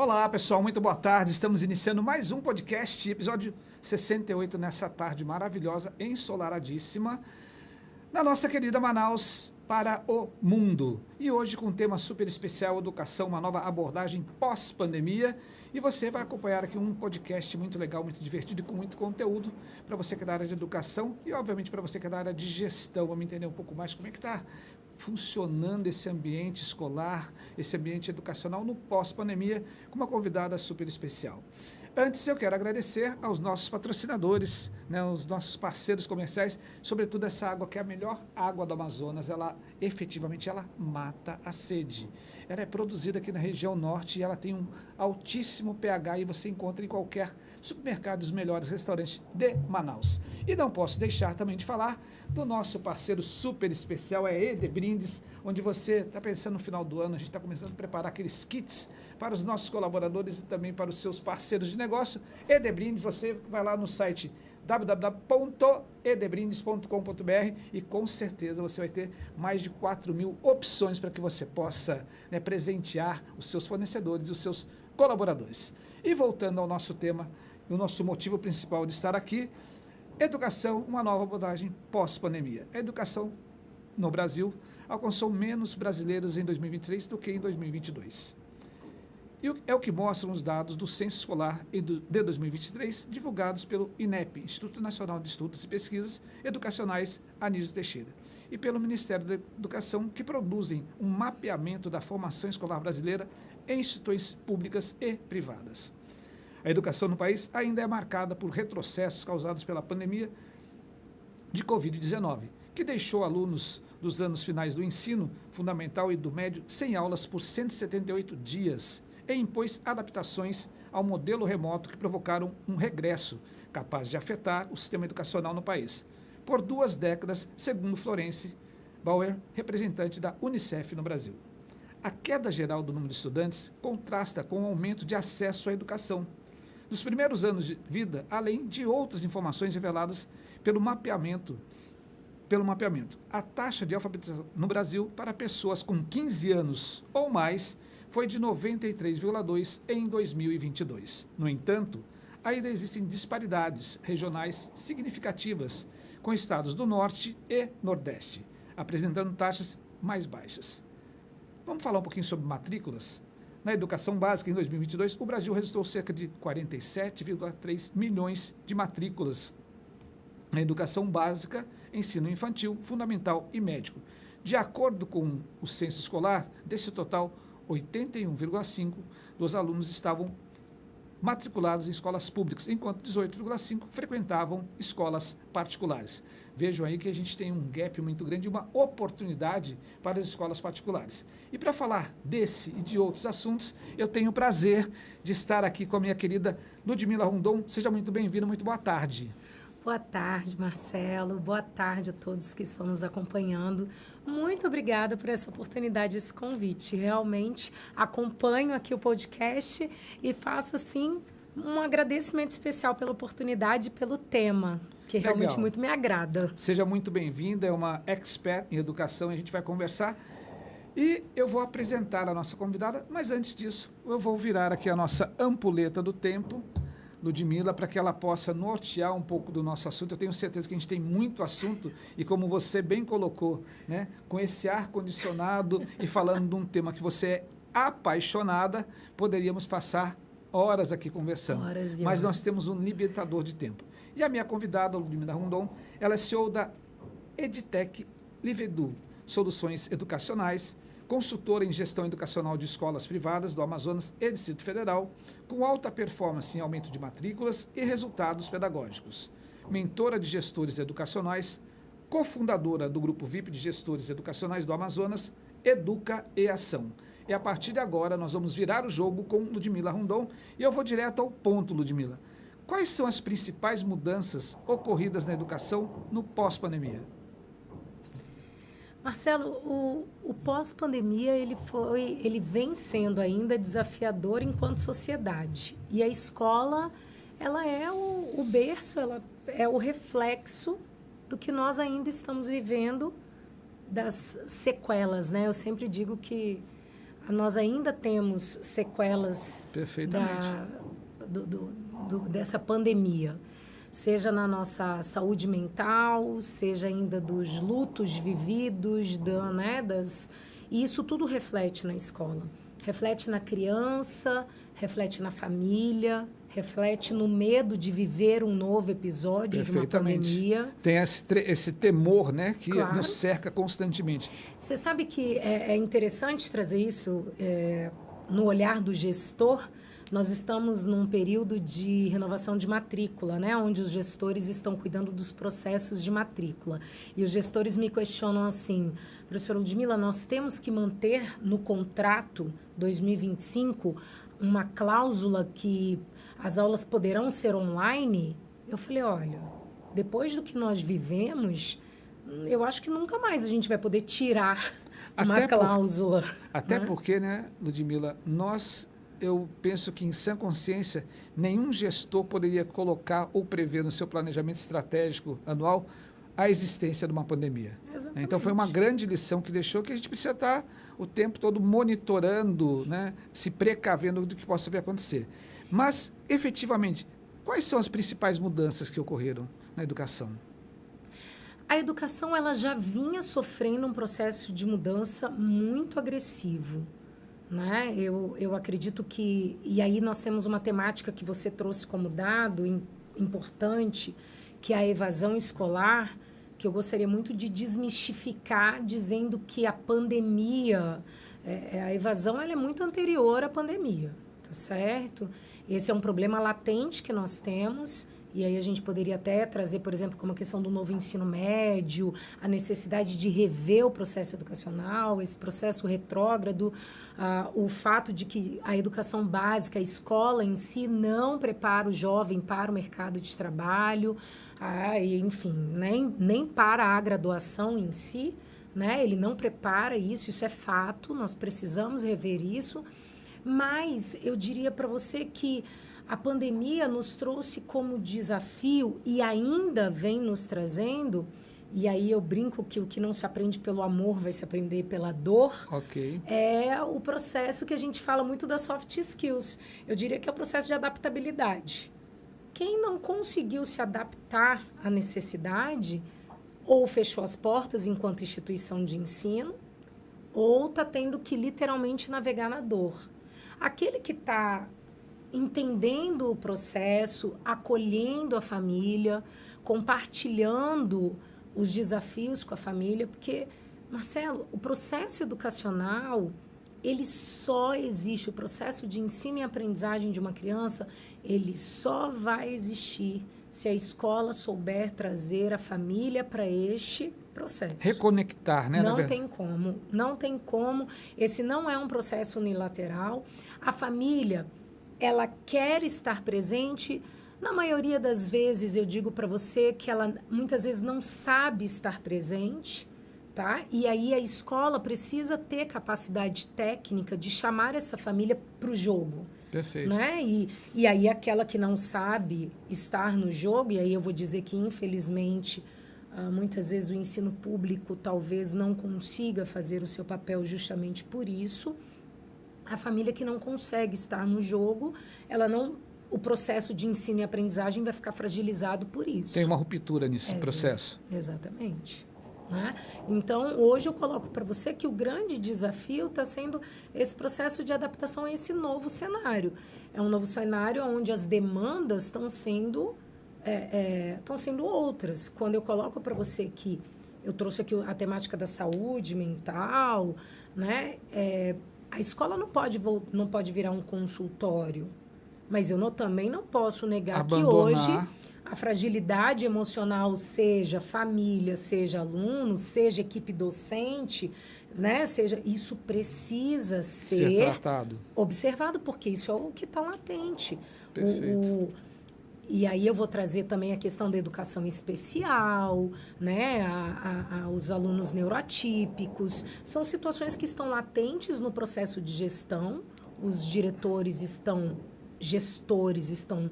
Olá, pessoal, muito boa tarde. Estamos iniciando mais um podcast, episódio 68, nessa tarde maravilhosa, ensolaradíssima, na nossa querida Manaus, para o mundo. E hoje com um tema super especial, educação, uma nova abordagem pós-pandemia. E você vai acompanhar aqui um podcast muito legal, muito divertido e com muito conteúdo para você que é da área de educação e, obviamente, para você que é da área de gestão. Vamos entender um pouco mais como é que está funcionando esse ambiente escolar, esse ambiente educacional no pós-pandemia, com uma convidada super especial. Antes, eu quero agradecer aos nossos patrocinadores, né, os nossos parceiros comerciais, sobretudo essa água que é a melhor água do Amazonas. Ela, efetivamente, ela mata a sede. Ela é produzida aqui na região norte e ela tem um altíssimo pH e você encontra em qualquer supermercado, os melhores restaurantes de Manaus. E não posso deixar também de falar do nosso parceiro super especial, é Edebrindes, onde você está pensando no final do ano, a gente está começando a preparar aqueles kits para os nossos colaboradores e também para os seus parceiros de negócio. Edebrindes, você vai lá no site www.edebrindes.com.br e com certeza você vai ter mais de 4.000 opções para que você possa, né, presentear os seus fornecedores e os seus colaboradores. E voltando ao nosso tema, o nosso motivo principal de estar aqui, educação, uma nova abordagem pós-pandemia. A educação no Brasil alcançou menos brasileiros em 2023 do que em 2022. E é o que mostram os dados do Censo Escolar de 2023, divulgados pelo INEP, Instituto Nacional de Estudos e Pesquisas Educacionais Anísio Teixeira, e pelo Ministério da Educação, que produzem um mapeamento da formação escolar brasileira em instituições públicas e privadas. A educação no país ainda é marcada por retrocessos causados pela pandemia de Covid-19, que deixou alunos dos anos finais do ensino fundamental e do médio sem aulas por 178 dias, e impôs adaptações ao modelo remoto que provocaram um regresso capaz de afetar o sistema educacional no país. Por 2 décadas, segundo Florence Bauer, representante da Unicef no Brasil. A queda geral do número de estudantes contrasta com o aumento de acesso à educação nos primeiros anos de vida, além de outras informações reveladas pelo mapeamento. A taxa de alfabetização no Brasil para pessoas com 15 anos ou mais foi de 93,2% em 2022. No entanto, ainda existem disparidades regionais significativas, com estados do Norte e Nordeste, apresentando taxas mais baixas. Vamos falar um pouquinho sobre matrículas? Na educação básica, em 2022, o Brasil registrou cerca de 47,3 milhões de matrículas na educação básica, ensino infantil, fundamental e médico. De acordo com o censo escolar, desse total, 81,5% dos alunos estavam matriculados em escolas públicas, enquanto 18,5% frequentavam escolas particulares. Vejam aí que a gente tem um gap muito grande, uma oportunidade para as escolas particulares. E para falar desse e de outros assuntos, eu tenho o prazer de estar aqui com a minha querida Ludmila Rondon. Seja muito bem-vinda, muito boa tarde. Boa tarde, Marcelo. Boa tarde a todos que estão nos acompanhando. Muito obrigada por essa oportunidade, esse convite. Realmente acompanho aqui o podcast e faço, assim, um agradecimento especial pela oportunidade e pelo tema, que realmente muito me agrada. Seja muito bem-vinda, é uma expert em educação e a gente vai conversar. E eu vou apresentar a nossa convidada, mas antes disso, eu vou virar aqui a nossa ampulheta do tempo, Ludmila, para que ela possa nortear um pouco do nosso assunto. Eu tenho certeza que a gente tem muito assunto e, como você bem colocou, né, com esse ar-condicionado e falando de um tema que você é apaixonada, poderíamos passar horas aqui conversando. Horas e mas horas. Nós temos um limitador de tempo. E a minha convidada, Ludmila Rondon, ela é CEO da Edtech Livedu, Soluções Educacionais, consultora em gestão educacional de escolas privadas do Amazonas e Distrito Federal, com alta performance em aumento de matrículas e resultados pedagógicos. Mentora de gestores educacionais, cofundadora do Grupo VIP de Gestores Educacionais do Amazonas, Educa e Ação. E a partir de agora nós vamos virar o jogo com Ludmila Rondon e eu vou direto ao ponto, Ludmila. Quais são as principais mudanças ocorridas na educação no pós-pandemia? Marcelo, o pós-pandemia ele vem sendo ainda desafiador enquanto sociedade. E a escola, ela é o berço, ela é o reflexo do que nós ainda estamos vivendo, das sequelas, né? Eu sempre digo que nós ainda temos sequelas dessa pandemia, seja na nossa saúde mental, seja ainda dos lutos vividos, e isso tudo reflete na escola. Reflete na criança, reflete na família, reflete no medo de viver um novo episódio de uma pandemia. Tem esse temor, né, que nos cerca constantemente. Você sabe que é interessante trazer isso no olhar do gestor. Nós estamos num período de renovação de matrícula, né, onde os gestores estão cuidando dos processos de matrícula. E os gestores me questionam assim: professora Ludmila, nós temos que manter no contrato 2025 uma cláusula que as aulas poderão ser online? Eu falei, olha, depois do que nós vivemos, eu acho que nunca mais a gente vai poder tirar uma cláusula. Até porque, né, Ludmila, eu penso que em sã consciência, nenhum gestor poderia colocar ou prever no seu planejamento estratégico anual a existência de uma pandemia. Exatamente. Então, foi uma grande lição que deixou que a gente precisa estar o tempo todo monitorando, né, se precavendo do que possa vir a acontecer. Mas, efetivamente, quais são as principais mudanças que ocorreram na educação? A educação ela já vinha sofrendo um processo de mudança muito agressivo, né? Eu acredito que... E aí nós temos uma temática que você trouxe como dado importante, que é a evasão escolar, que eu gostaria muito de desmistificar, dizendo que a pandemia, a evasão ela é muito anterior à pandemia, tá certo? Esse é um problema latente que nós temos, e aí a gente poderia até trazer, por exemplo, como a questão do novo ensino médio, a necessidade de rever o processo educacional, esse processo retrógrado, o fato de que a educação básica, a escola em si, não prepara o jovem para o mercado de trabalho, e, enfim, nem para a graduação em si, né? Ele não prepara isso é fato, nós precisamos rever isso, mas eu diria para você que a pandemia nos trouxe como desafio e ainda vem nos trazendo, e aí eu brinco que o que não se aprende pelo amor vai se aprender pela dor, é o processo que a gente fala muito das soft skills. Eu diria que é o processo de adaptabilidade. Quem não conseguiu se adaptar à necessidade, ou fechou as portas enquanto instituição de ensino, ou está tendo que literalmente navegar na dor. Aquele que está entendendo o processo, acolhendo a família, compartilhando os desafios com a família, porque, Marcelo, o processo educacional, ele só existe, o processo de ensino e aprendizagem de uma criança, ele só vai existir se a escola souber trazer a família para este processo. Reconectar, né? Não tem como. Esse não é um processo unilateral. A família, ela quer estar presente. Na maioria das vezes, eu digo para você que ela muitas vezes não sabe estar presente, tá? E aí a escola precisa ter capacidade técnica de chamar essa família para o jogo. Perfeito. Né? E aí aquela que não sabe estar no jogo, e aí eu vou dizer que, infelizmente, muitas vezes o ensino público talvez não consiga fazer o seu papel justamente por isso. A família que não consegue estar no jogo, o processo de ensino e aprendizagem vai ficar fragilizado por isso. Tem uma ruptura nesse processo. Exatamente. Né? Então, hoje eu coloco para você que o grande desafio está sendo esse processo de adaptação a esse novo cenário. É um novo cenário onde as demandas estão sendo outras. Quando eu coloco para você que eu trouxe aqui a temática da saúde mental, né? A escola não pode virar um consultório, mas eu também não posso negar que hoje a fragilidade emocional, seja família, seja aluno, seja equipe docente, né? Isso precisa ser tratado, observado, porque isso é o que está latente. Perfeito. E aí eu vou trazer também a questão da educação especial, né? Os alunos neuroatípicos. São situações que estão latentes no processo de gestão. Os gestores estão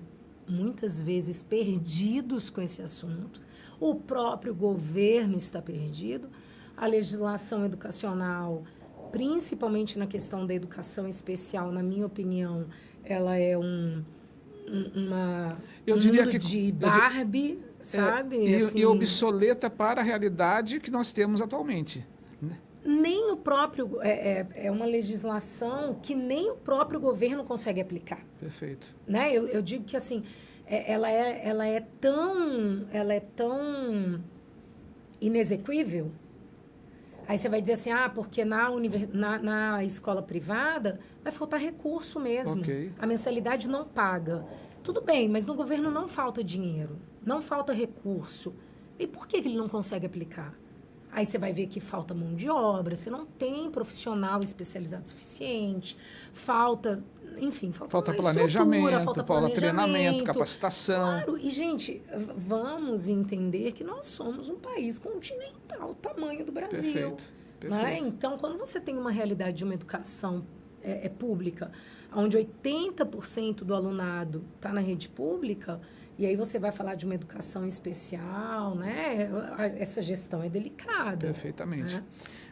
muitas vezes perdidos com esse assunto. O próprio governo está perdido. A legislação educacional principalmente na questão da educação especial, na minha opinião, ela é Eu diria mundo que de Barbie, sabe? E obsoleta para a realidade que nós temos atualmente. Né? Nem o próprio... É uma legislação que nem o próprio governo consegue aplicar. Perfeito. Né? Eu digo que, assim, ela é tão inexequível. Aí você vai dizer assim, porque na escola privada vai faltar recurso mesmo. Okay. A mensalidade não paga. Tudo bem, mas no governo não falta dinheiro, não falta recurso. E por que ele não consegue aplicar? Aí você vai ver que falta mão de obra, você não tem profissional especializado suficiente, falta planejamento, falta treinamento, capacitação. Claro, e gente, vamos entender que nós somos um país continental, o tamanho do Brasil. Perfeito. Né? Então, quando você tem uma realidade de uma educação pública, onde 80% do alunado está na rede pública, e aí você vai falar de uma educação especial, né? Essa gestão é delicada. Perfeitamente. Né?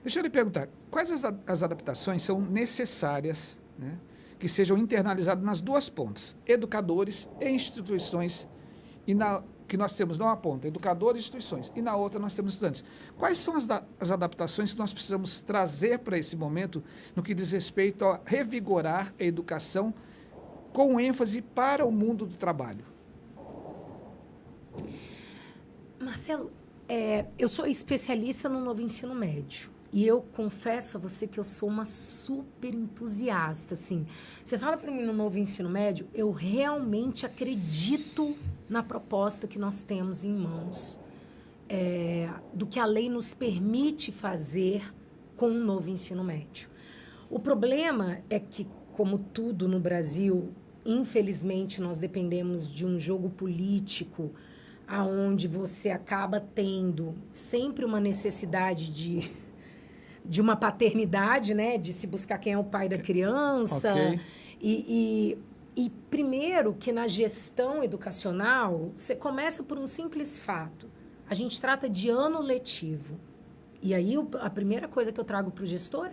Deixa eu lhe perguntar, quais as adaptações são necessárias, né, que sejam internalizadas nas duas pontas, educadores e instituições, que nós temos numa ponta, educadores e instituições, e na outra nós temos estudantes. Quais são as adaptações que nós precisamos trazer para esse momento no que diz respeito a revigorar a educação com ênfase para o mundo do trabalho? Marcelo, eu sou especialista no novo ensino médio. E eu confesso a você que eu sou uma super entusiasta, assim. Você fala para mim no novo ensino médio, eu realmente acredito na proposta que nós temos em mãos, do que a lei nos permite fazer com o novo ensino médio. O problema é que, como tudo no Brasil, infelizmente nós dependemos de um jogo político aonde você acaba tendo sempre uma necessidade de uma paternidade, né? De se buscar quem é o pai da criança. Okay. E primeiro que na gestão educacional, você começa por um simples fato. A gente trata de ano letivo. E aí a primeira coisa que eu trago para o gestor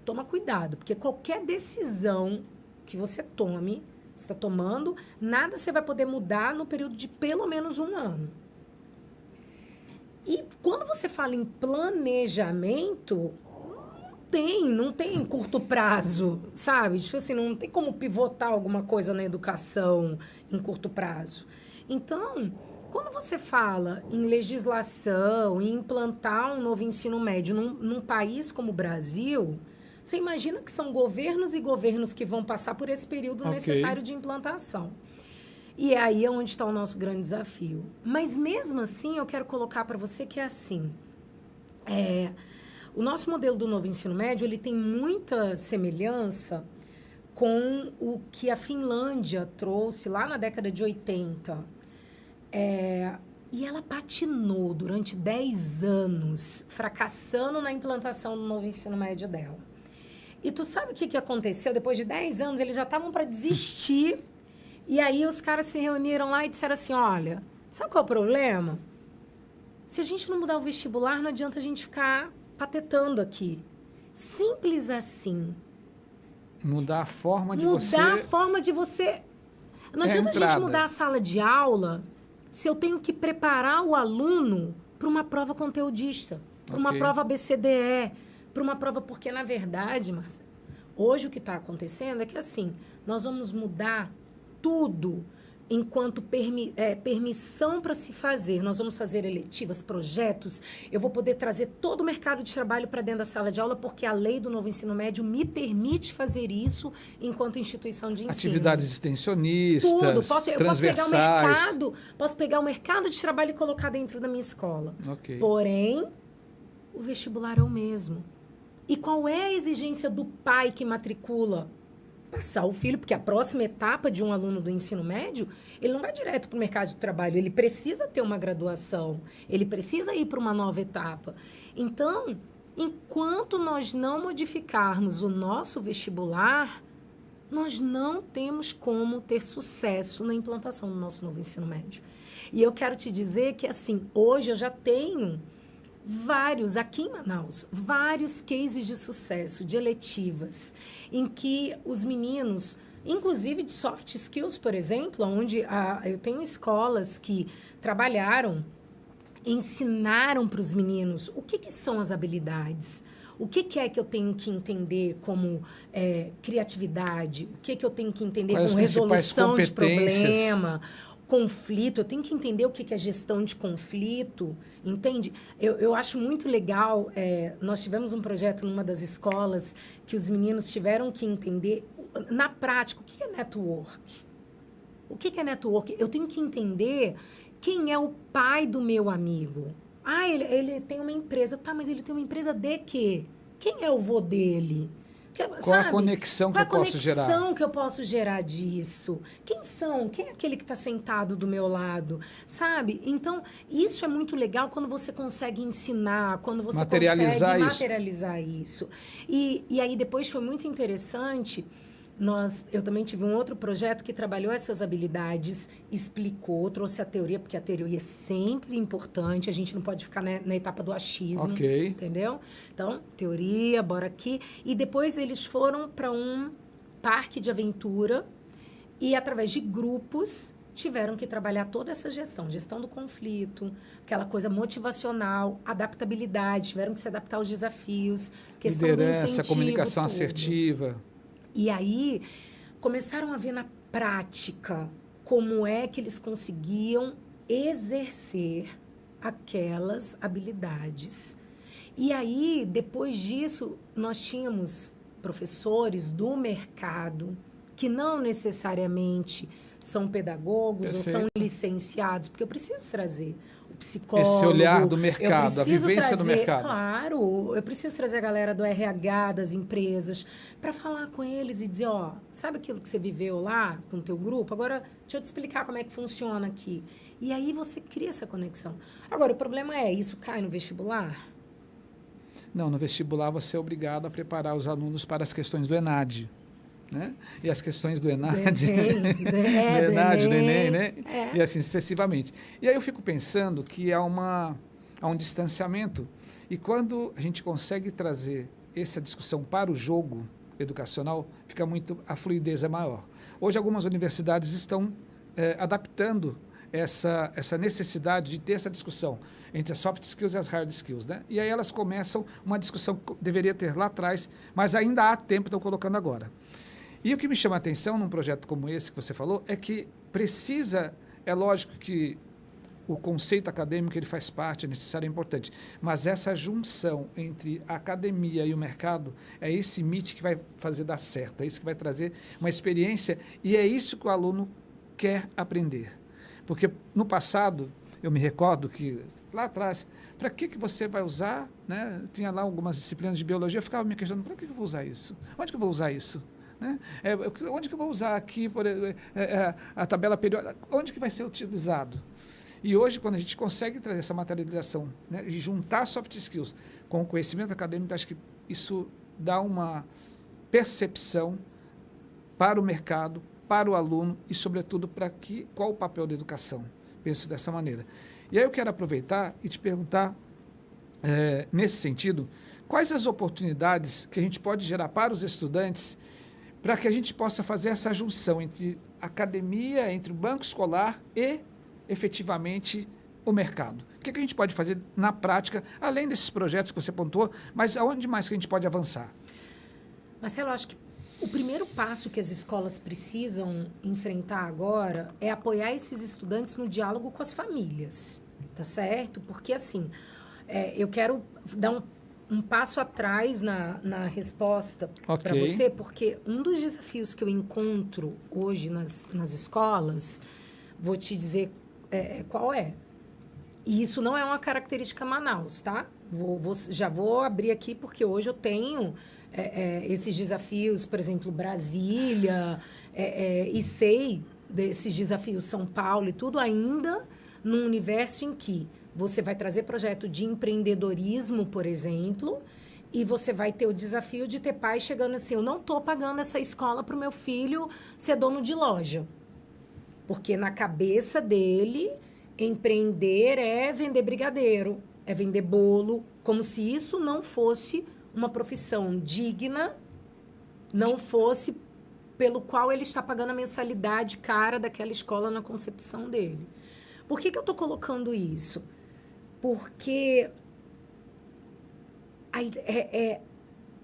toma cuidado, porque qualquer decisão que você tome, você está tomando, nada você vai poder mudar no período de pelo menos um ano. E quando você fala em planejamento, não tem curto prazo, sabe? Tipo assim, não tem como pivotar alguma coisa na educação em curto prazo. Então, quando você fala em legislação, em implantar um novo ensino médio num país como o Brasil, você imagina que são governos e governos que vão passar por esse período necessário de implantação. E é aí onde está o nosso grande desafio. Mas mesmo assim, eu quero colocar para você que é assim. O nosso modelo do novo ensino médio, ele tem muita semelhança com o que a Finlândia trouxe lá na década de 80. E ela patinou durante 10 anos, fracassando na implantação do novo ensino médio dela. E tu sabe o que aconteceu? Depois de 10 anos, eles já estavam para desistir. E aí os caras se reuniram lá e disseram assim, olha, sabe qual é o problema? Se a gente não mudar o vestibular, não adianta a gente ficar patetando aqui. Simples assim. Mudar a forma de Mudar a forma de você... Não adianta a gente mudar a sala de aula se eu tenho que preparar o aluno para uma prova conteudista, para uma prova ABCDE, para uma prova... Porque, na verdade, Marcelo, hoje o que está acontecendo é que, assim, nós vamos mudar tudo enquanto permissão para se fazer. Nós vamos fazer eletivas, projetos. Eu vou poder trazer todo o mercado de trabalho para dentro da sala de aula, porque a lei do novo ensino médio me permite fazer isso enquanto instituição de ensino. Atividades extensionistas, tudo. transversais. Posso pegar o mercado de trabalho e colocar dentro da minha escola. Porém, o vestibular é o mesmo. E qual é a exigência do pai que matricula? Passar o filho, porque a próxima etapa de um aluno do ensino médio, ele não vai direto para o mercado de trabalho, ele precisa ter uma graduação, ele precisa ir para uma nova etapa. Então, enquanto nós não modificarmos o nosso vestibular, nós não temos como ter sucesso na implantação do nosso novo ensino médio. E eu quero te dizer que, assim, hoje eu já tenho vários, aqui em Manaus, vários cases de sucesso, de eletivas, em que os meninos, inclusive de soft skills, por exemplo, onde eu tenho escolas que trabalharam, ensinaram para os meninos o que são as habilidades, o que é que eu tenho que entender como criatividade, o que eu tenho que entender Quais como as principais resolução de competências? problema, conflito, eu tenho que entender o que é gestão de conflito, entende? Eu acho muito legal, nós tivemos um projeto numa das escolas que os meninos tiveram que entender, na prática, o que é network? O que é network? Eu tenho que entender quem é o pai do meu amigo. Ah, ele tem uma empresa. Tá, mas ele tem uma empresa de quê? Quem é o vô dele? Qual a conexão que eu posso gerar? Qual a conexão que eu posso gerar disso? Quem são? Quem é aquele que está sentado do meu lado? Sabe? Então, isso é muito legal quando você consegue ensinar, quando você consegue materializar isso. E aí, depois foi muito interessante. Eu também tive um outro projeto que trabalhou essas habilidades, explicou, trouxe a teoria, porque a teoria é sempre importante, a gente não pode ficar na etapa do achismo, entendeu? Então, teoria, bora aqui. E depois eles foram para um parque de aventura e, através de grupos, tiveram que trabalhar toda essa gestão do conflito, aquela coisa motivacional, adaptabilidade, tiveram que se adaptar aos desafios, questão liderança, do incentivo, comunicação tudo. assertiva. E aí, começaram a ver na prática como é que eles conseguiam exercer aquelas habilidades. E aí, depois disso, nós tínhamos professores do mercado que não necessariamente são pedagogos ou são licenciados, porque eu preciso trazer o psicólogo. Esse olhar do mercado, a vivência do mercado. Claro, eu preciso trazer a galera do RH, das empresas, para falar com eles e dizer, sabe aquilo que você viveu lá com o teu grupo? Agora, deixa eu te explicar como é que funciona aqui. E aí você cria essa conexão. Agora, o problema isso cai no vestibular? Não, no vestibular você é obrigado a preparar os alunos para as questões do ENAD. Né? E as questões do ENAD, do Enem, né? E assim sucessivamente. E aí eu fico pensando que há um distanciamento, e quando a gente consegue trazer essa discussão para o jogo educacional, a fluidez é maior. Hoje algumas universidades estão adaptando essa necessidade de ter essa discussão entre as soft skills e as hard skills, né? E aí elas começam uma discussão que deveria ter lá atrás, mas ainda há tempo, estão colocando agora. E o que me chama a atenção num projeto como esse que você falou é que é lógico que o conceito acadêmico ele faz parte, é necessário, é importante, mas essa junção entre a academia e o mercado é esse match que vai fazer dar certo, é isso que vai trazer uma experiência e é isso que o aluno quer aprender. Porque no passado, eu me recordo que lá atrás, para que você vai usar, né? Tinha lá algumas disciplinas de biologia, eu ficava me questionando, para que eu vou usar isso? Onde que eu vou usar isso? Né? Onde que eu vou usar aqui a tabela periódica? Onde que vai ser utilizado? E hoje, quando a gente consegue trazer essa materialização, né, e juntar soft skills com o conhecimento acadêmico, acho que isso dá uma percepção para o mercado, para o aluno e, sobretudo, qual o papel da educação. Penso dessa maneira. E aí eu quero aproveitar e te perguntar, nesse sentido, quais as oportunidades que a gente pode gerar para os estudantes para que a gente possa fazer essa junção entre a academia, entre o banco escolar e, efetivamente, o mercado. O que a gente pode fazer na prática, além desses projetos que você pontuou, mas aonde mais que a gente pode avançar? Marcelo, eu acho que o primeiro passo que as escolas precisam enfrentar agora é apoiar esses estudantes no diálogo com as famílias, tá certo? Porque, assim, eu quero dar um passo atrás na resposta para você, porque um dos desafios que eu encontro hoje nas escolas, vou te dizer qual é. E isso não é uma característica Manaus, tá? Já vou abrir aqui, porque hoje eu tenho esses desafios, por exemplo, Brasília, e sei desses desafios São Paulo e tudo ainda num universo em que você vai trazer projeto de empreendedorismo, por exemplo, e você vai ter o desafio de ter pais chegando assim, eu não estou pagando essa escola para o meu filho ser dono de loja. Porque na cabeça dele, empreender é vender brigadeiro, é vender bolo, como se isso não fosse uma profissão digna, não fosse pelo qual ele está pagando a mensalidade cara daquela escola na concepção dele. Por que eu estou colocando isso? Porque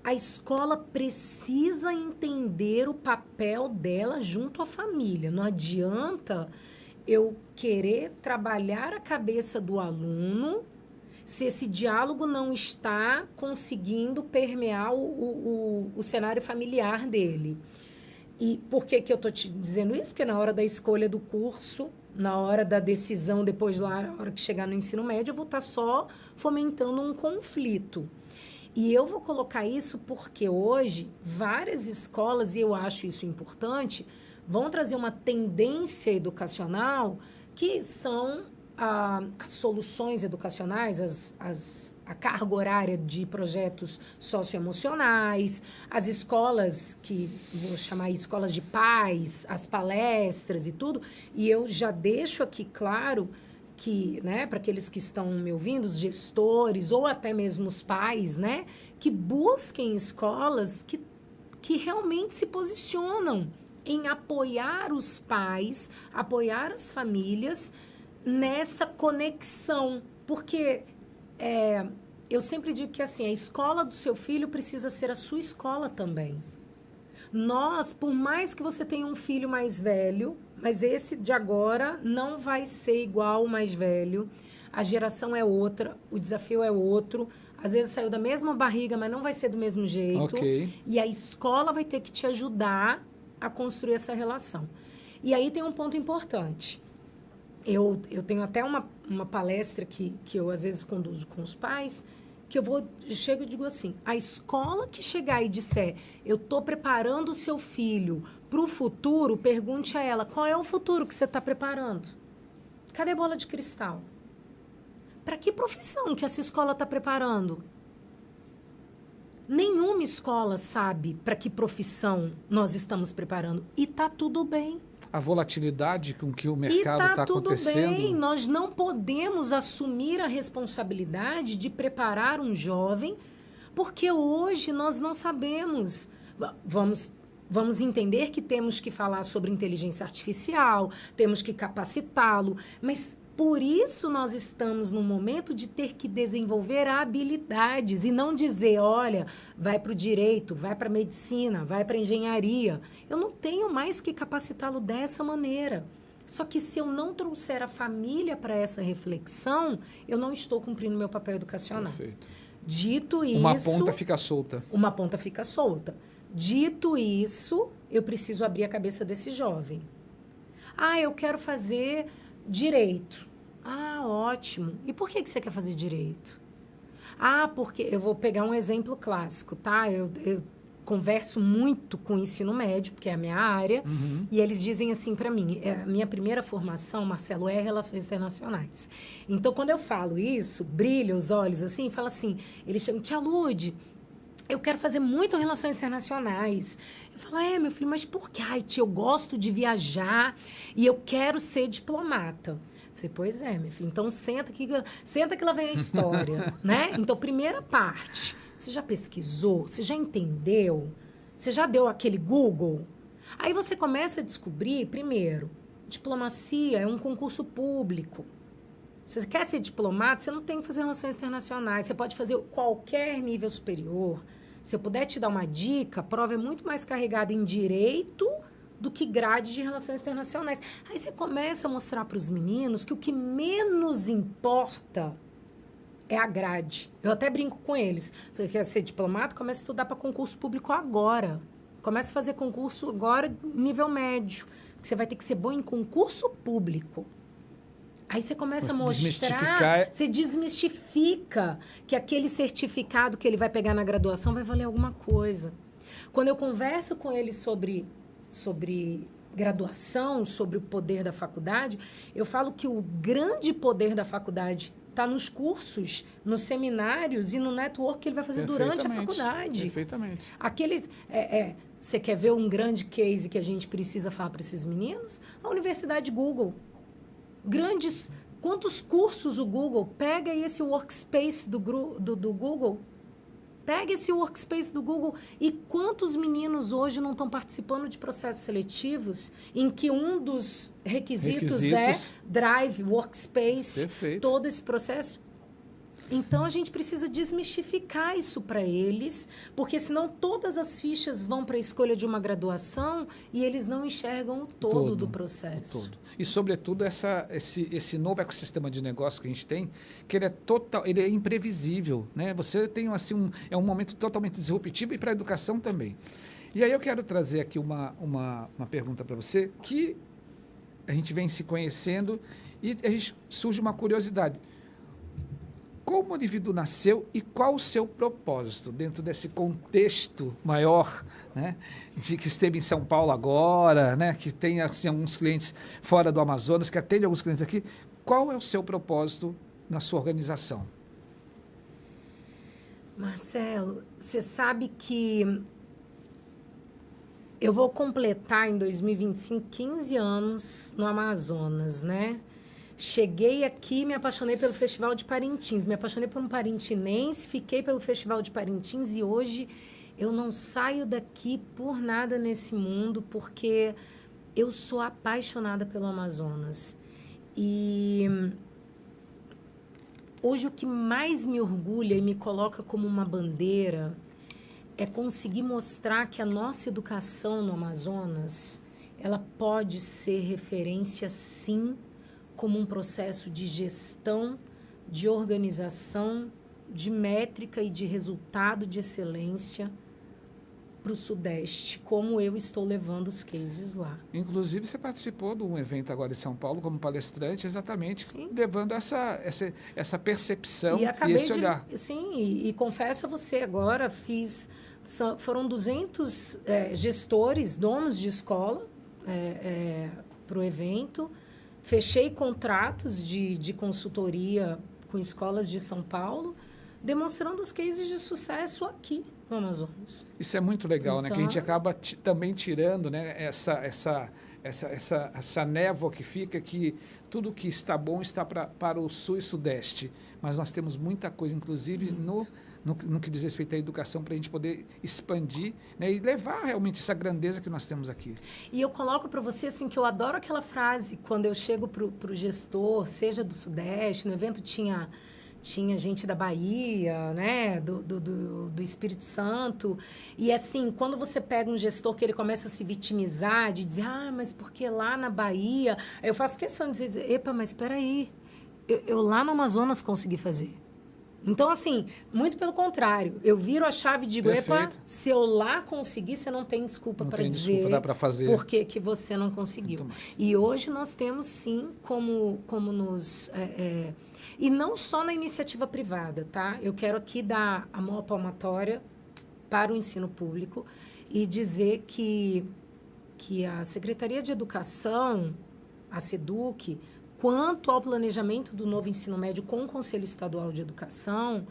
a escola precisa entender o papel dela junto à família. Não adianta eu querer trabalhar a cabeça do aluno se esse diálogo não está conseguindo permear o cenário familiar dele. E por que eu estou te dizendo isso? Porque na hora da escolha do curso, na hora da decisão, depois lá, na hora que chegar no ensino médio, eu vou estar só fomentando um conflito. E eu vou colocar isso porque hoje várias escolas, e eu acho isso importante, vão trazer uma tendência educacional que são as soluções educacionais, a carga horária de projetos socioemocionais, as escolas, que vou chamar escolas de paz, as palestras e tudo. E eu já deixo aqui claro que, né, para aqueles que estão me ouvindo, os gestores ou até mesmo os pais, né, que busquem escolas que realmente se posicionam em apoiar os pais, apoiar as famílias nessa conexão. Porque eu sempre digo que assim, a escola do seu filho precisa ser a sua escola também. Nós, por mais que você tenha um filho mais velho, mas esse de agora não vai ser igual ao mais velho. A geração é outra, o desafio é outro. Às vezes saiu da mesma barriga, mas não vai ser do mesmo jeito. Ok. E a escola vai ter que te ajudar a construir essa relação. E aí tem um ponto importante. Eu tenho até uma palestra que eu, às vezes, conduzo com os pais, que chego e digo assim, a escola que chegar e disser, eu estou preparando o seu filho para o futuro, pergunte a ela, qual é o futuro que você está preparando? Cadê a bola de cristal? Para que profissão que essa escola está preparando? Nenhuma escola sabe para que profissão nós estamos preparando. E está tudo bem. A volatilidade com que o mercado está acontecendo. E está tudo bem. Nós não podemos assumir a responsabilidade de preparar um jovem, porque hoje nós não sabemos. Vamos entender que temos que falar sobre inteligência artificial, temos que capacitá-lo, mas por isso nós estamos no momento de ter que desenvolver habilidades e não dizer, olha, vai para o direito, vai para a medicina, vai para a engenharia. Eu não tenho mais que capacitá-lo dessa maneira. Só que se eu não trouxer a família para essa reflexão, eu não estou cumprindo meu papel educacional. Perfeito. Dito isso... Uma ponta fica solta. Uma ponta fica solta. Dito isso, eu preciso abrir a cabeça desse jovem. Ah, eu quero fazer direito. Ah, ótimo. E por que você quer fazer direito? Ah, porque... Eu vou pegar um exemplo clássico, tá? Eu converso muito com o ensino médio, porque é a minha área, e eles dizem assim para mim, a minha primeira formação, Marcelo, é Relações Internacionais. Então, quando eu falo isso, brilha os olhos assim, fala assim, eles chamam, Tia Lude, eu quero fazer muito Relações Internacionais. Eu falo, meu filho, mas por quê? Ai, tia, eu gosto de viajar e eu quero ser diplomata. Eu falei, pois é, minha filha, então senta que lá vem a história, né? Então, primeira parte, você já pesquisou? Você já entendeu? Você já deu aquele Google? Aí você começa a descobrir, primeiro, diplomacia é um concurso público. Se você quer ser diplomata, você não tem que fazer relações internacionais. Você pode fazer qualquer nível superior. Se eu puder te dar uma dica, a prova é muito mais carregada em direito do que grade de relações internacionais. Aí você começa a mostrar para os meninos que o que menos importa é a grade. Eu até brinco com eles. Você quer ser diplomata? Começa a estudar para concurso público agora. Começa a fazer concurso agora nível médio. Você vai ter que ser bom em concurso público. Aí você começa a mostrar, você desmistifica que aquele certificado que ele vai pegar na graduação vai valer alguma coisa. Quando eu converso com ele sobre graduação, sobre o poder da faculdade, eu falo que o grande poder da faculdade está nos cursos, nos seminários e no network que ele vai fazer durante a faculdade. Perfeitamente. Você quer ver um grande case que a gente precisa falar para esses meninos? A Universidade Google. Grandes Quantos cursos o Google? Pega aí esse workspace do Google. Pega esse workspace do Google e quantos meninos hoje não estão participando de processos seletivos em que um dos requisitos é Drive, Workspace, todo esse processo? Então, a gente precisa desmistificar isso para eles, porque senão todas as fichas vão para a escolha de uma graduação e eles não enxergam o todo do processo. E, sobretudo, esse novo ecossistema de negócio que a gente tem, que ele é imprevisível, né? Você tem assim, é um momento totalmente disruptivo e para a educação também. E aí eu quero trazer aqui uma pergunta para você, que a gente vem se conhecendo e surge uma curiosidade. Como o indivíduo nasceu e qual o seu propósito dentro desse contexto maior, né, de que esteve em São Paulo agora, né, que tem assim, alguns clientes fora do Amazonas, que atende alguns clientes aqui. Qual é o seu propósito na sua organização? Marcelo, você sabe que eu vou completar em 2025 15 anos no Amazonas, né? Cheguei aqui, me apaixonei pelo Festival de Parintins, me apaixonei por um parintinense, fiquei pelo Festival de Parintins e hoje eu não saio daqui por nada nesse mundo, porque eu sou apaixonada pelo Amazonas. E hoje o que mais me orgulha e me coloca como uma bandeira é conseguir mostrar que a nossa educação no Amazonas, ela pode ser referência, sim, como um processo de gestão, de organização, de métrica e de resultado de excelência para o Sudeste, como eu estou levando os cases lá. Inclusive, você participou de um evento agora em São Paulo como palestrante, exatamente, sim, levando essa percepção e esse olhar. Sim, e confesso a você, agora foram 200 gestores, donos de escola para o evento. Fechei contratos de consultoria com escolas de São Paulo, demonstrando os cases de sucesso aqui no Amazonas. Isso é muito legal, então, né? Que a gente acaba também tirando, né, essa névoa que fica, que tudo que está bom está para o Sul e Sudeste. Mas nós temos muita coisa, inclusive no que diz respeito à educação, para a gente poder expandir, né, e levar realmente essa grandeza que nós temos aqui. E eu coloco para você assim, que eu adoro aquela frase, quando eu chego para o gestor, seja do Sudeste, no evento tinha gente da Bahia, né, do Espírito Santo, e assim, quando você pega um gestor que ele começa a se vitimizar, de dizer, mas porque lá na Bahia, eu faço questão de dizer, epa, mas espera aí, eu lá no Amazonas consegui fazer. Então, assim, muito pelo contrário. Eu viro a chave e digo, epa, se eu lá conseguir, você não tem desculpa para dizer desculpa, dá para fazer. Por que você não conseguiu. E hoje nós temos, sim, como nos... E não só na iniciativa privada, tá? Eu quero aqui dar a mão palmatória para o ensino público e dizer que a Secretaria de Educação, a SEDUC, quanto ao planejamento do novo ensino médio com o Conselho Estadual de Educação,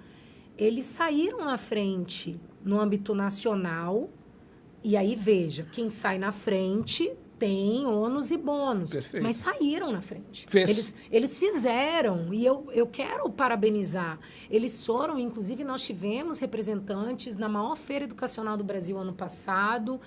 eles saíram na frente no âmbito nacional. E aí, veja, quem sai na frente tem ônus e bônus. Perfeito. Mas saíram na frente. Fez. Eles fizeram, e eu quero parabenizar. Eles foram, inclusive, nós tivemos representantes na maior feira educacional do Brasil ano passado,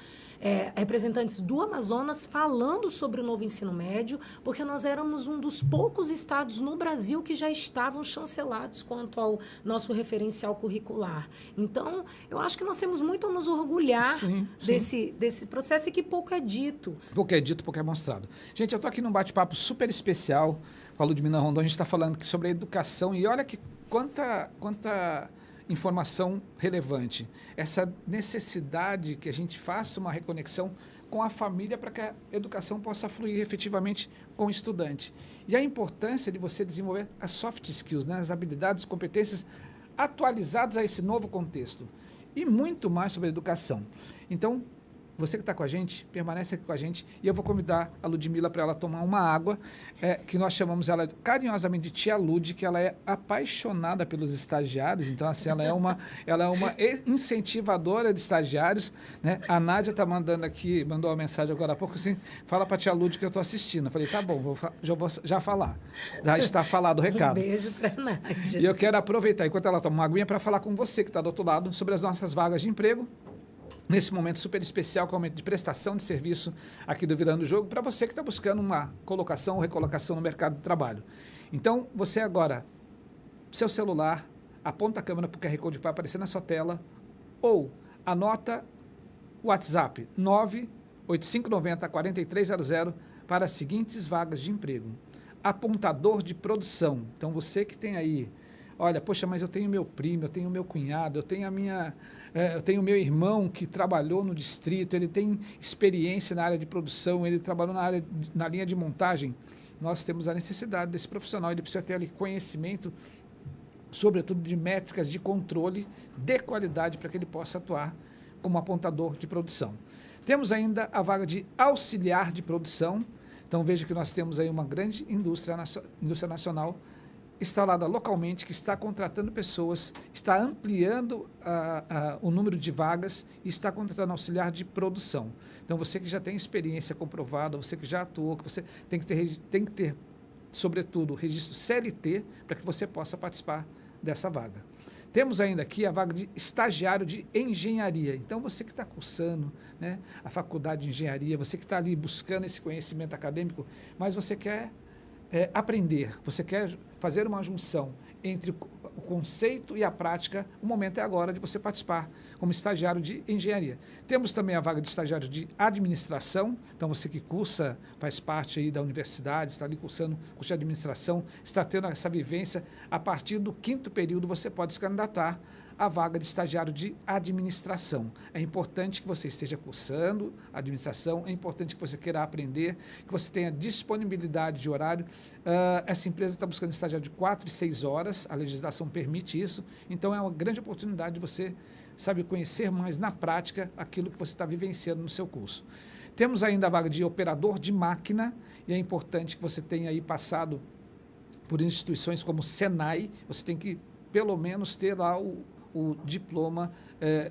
representantes do Amazonas falando sobre o novo ensino médio, porque nós éramos um dos poucos estados no Brasil que já estavam chancelados quanto ao nosso referencial curricular. Então, eu acho que nós temos muito a nos orgulhar desse processo e que pouco é dito. Pouco é dito, pouco é mostrado. Gente, eu estou aqui num bate-papo super especial com a Ludmila Rondon. A gente está falando aqui sobre a educação e olha que quanta informação relevante. Essa necessidade que a gente faça uma reconexão com a família para que a educação possa fluir efetivamente com o estudante. E a importância de você desenvolver as soft skills, né, as habilidades, competências atualizadas a esse novo contexto. E muito mais sobre a educação. Então, você que está com a gente, permanece aqui com a gente e eu vou convidar a Ludmila para ela tomar uma água, que nós chamamos ela carinhosamente de Tia Lud, que ela é apaixonada pelos estagiários, então assim, ela é uma incentivadora de estagiários, né? A Nádia está mandando aqui, mandou uma mensagem agora há pouco assim, fala para a Tia Lud que eu estou assistindo. Eu falei, tá bom, vou já falar, já está falado o recado. Beijo para a Nádia. E eu quero aproveitar, enquanto ela toma uma aguinha, para falar com você que está do outro lado sobre as nossas vagas de emprego, nesse momento super especial, com o aumento de prestação de serviço aqui do Virando o Jogo, para você que está buscando uma colocação ou recolocação no mercado de trabalho. Então, você agora, seu celular, aponta a câmera para o QR Code que vai aparecer na sua tela, ou anota o WhatsApp 98590-4300 para as seguintes vagas de emprego. Apontador de produção. Então, você que tem aí, olha, poxa, mas eu tenho meu primo, eu tenho meu cunhado, eu tenho eu tenho meu irmão que trabalhou no distrito, ele tem experiência na área de produção, ele trabalhou na linha de montagem. Nós temos a necessidade desse profissional, ele precisa ter ali conhecimento, sobretudo de métricas de controle de qualidade para que ele possa atuar como apontador de produção. Temos ainda a vaga de auxiliar de produção. Então veja que nós temos aí uma grande indústria nacional instalada localmente, que está contratando pessoas, está ampliando o número de vagas e está contratando auxiliar de produção. Então, você que já tem experiência comprovada, você que já atuou, que você tem que ter, sobretudo, registro CLT para que você possa participar dessa vaga. Temos ainda aqui a vaga de estagiário de engenharia. Então, você que está cursando, né, a faculdade de engenharia, você que está ali buscando esse conhecimento acadêmico, mas você quer aprender, você quer fazer uma junção entre o conceito e a prática, o momento é agora de você participar como estagiário de engenharia. Temos também a vaga de estagiário de administração, então você que cursa, faz parte aí da universidade, está ali cursando curso de administração, está tendo essa vivência, a partir do 5º período você pode se candidatar a vaga de estagiário de administração. É importante que você esteja cursando administração, é importante que você queira aprender, que você tenha disponibilidade de horário. Essa empresa está buscando estagiário de 4 e 6 horas, a legislação permite isso, então é uma grande oportunidade de você, conhecer mais na prática aquilo que você está vivenciando no seu curso. Temos ainda a vaga de operador de máquina, e é importante que você tenha aí passado por instituições como o Senai, você tem que pelo menos ter lá o diploma,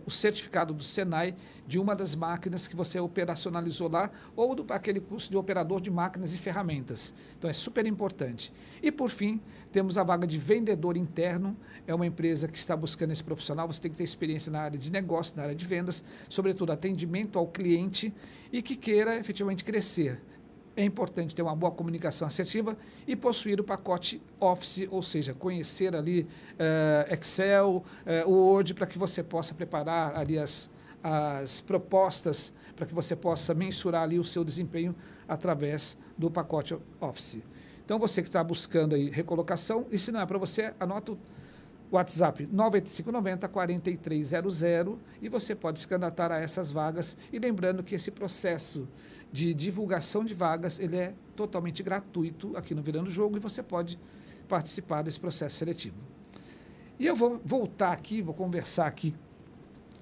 o certificado do Senai de uma das máquinas que você operacionalizou lá, ou aquele curso de operador de máquinas e ferramentas. Então, é super importante. E, por fim, temos a vaga de vendedor interno. É uma empresa que está buscando esse profissional, você tem que ter experiência na área de negócio, na área de vendas, sobretudo atendimento ao cliente, e que queira efetivamente crescer. É importante ter uma boa comunicação assertiva e possuir o pacote Office, ou seja, conhecer ali Excel, o Word, para que você possa preparar ali as propostas, para que você possa mensurar ali o seu desempenho através do pacote Office. Então, você que está buscando aí recolocação, e se não é para você, anota o WhatsApp 98590-4300 e você pode se candidatar a essas vagas. E lembrando que esse processo de divulgação de vagas, ele é totalmente gratuito aqui no Virando o Jogo e você pode participar desse processo seletivo. E eu vou voltar aqui, vou conversar aqui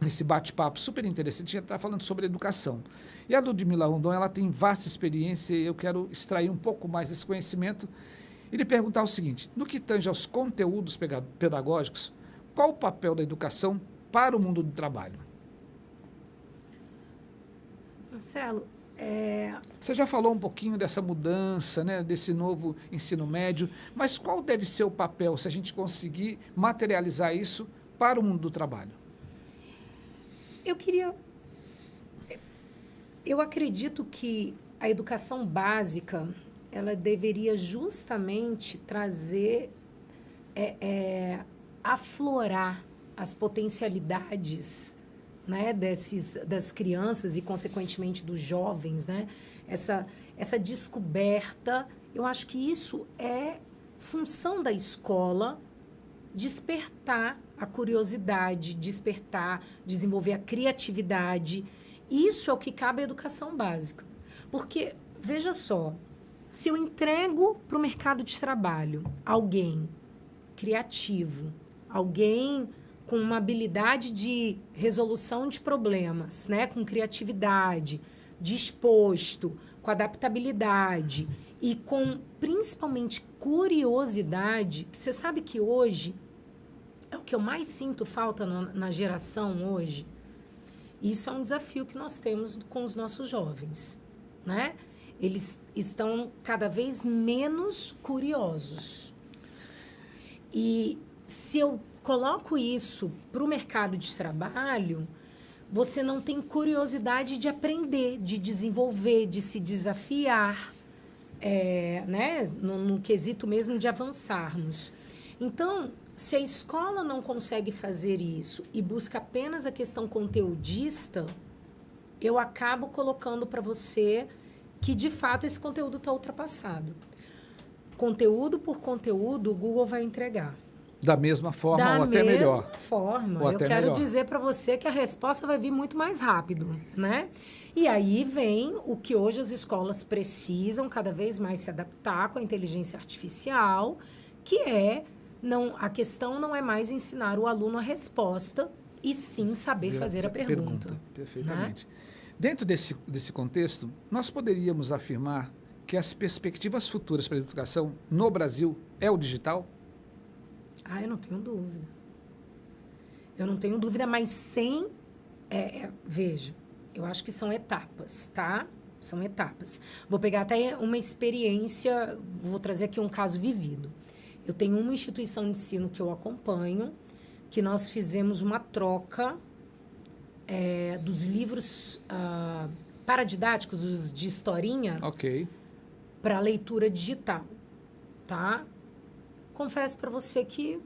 nesse bate-papo super interessante, a gente está falando sobre educação. E a Ludmila Rondon, ela tem vasta experiência e eu quero extrair um pouco mais desse conhecimento e lhe perguntar o seguinte: no que tange aos conteúdos pedagógicos, qual o papel da educação para o mundo do trabalho? Marcelo, você já falou um pouquinho dessa mudança, né, desse novo ensino médio, mas qual deve ser o papel, se a gente conseguir materializar isso para o mundo do trabalho? Eu acredito que a educação básica, ela deveria justamente trazer, aflorar as potencialidades, né, das crianças e, consequentemente, dos jovens, né? Essa descoberta, eu acho que isso é função da escola, despertar a curiosidade, desenvolver a criatividade. Isso é o que cabe à educação básica. Porque, veja só, se eu entrego para o mercado de trabalho alguém criativo, alguém com uma habilidade de resolução de problemas, né? Com criatividade, disposto, com adaptabilidade e com, principalmente, curiosidade. Você sabe que hoje, é o que eu mais sinto falta na geração hoje. Isso é um desafio que nós temos com os nossos jovens, né? Eles estão cada vez menos curiosos. E se eu coloco isso para o mercado de trabalho, você não tem curiosidade de aprender, de desenvolver, de se desafiar, né? No quesito mesmo de avançarmos. Então, se a escola não consegue fazer isso e busca apenas a questão conteudista, eu acabo colocando para você que, de fato, esse conteúdo está ultrapassado. Conteúdo por conteúdo, o Google vai entregar. Da mesma forma ou até melhor. Da mesma forma. Ou eu até quero melhor. dizer para você que a resposta vai vir muito mais rápido, né? E aí vem o que hoje as escolas precisam cada vez mais se adaptar com a inteligência artificial, que a questão não é mais ensinar o aluno a resposta, e sim saber fazer a pergunta. Perfeitamente. Né? Dentro desse contexto, nós poderíamos afirmar que as perspectivas futuras para a educação no Brasil é o digital? Eu não tenho dúvida. Eu não tenho dúvida, mas sem... veja, eu acho que são etapas, tá? São etapas. Vou pegar até uma experiência, vou trazer aqui um caso vivido. Eu tenho uma instituição de ensino que eu acompanho, que nós fizemos uma troca dos livros paradidáticos, os de historinha, para leitura digital, tá? Confesso para você que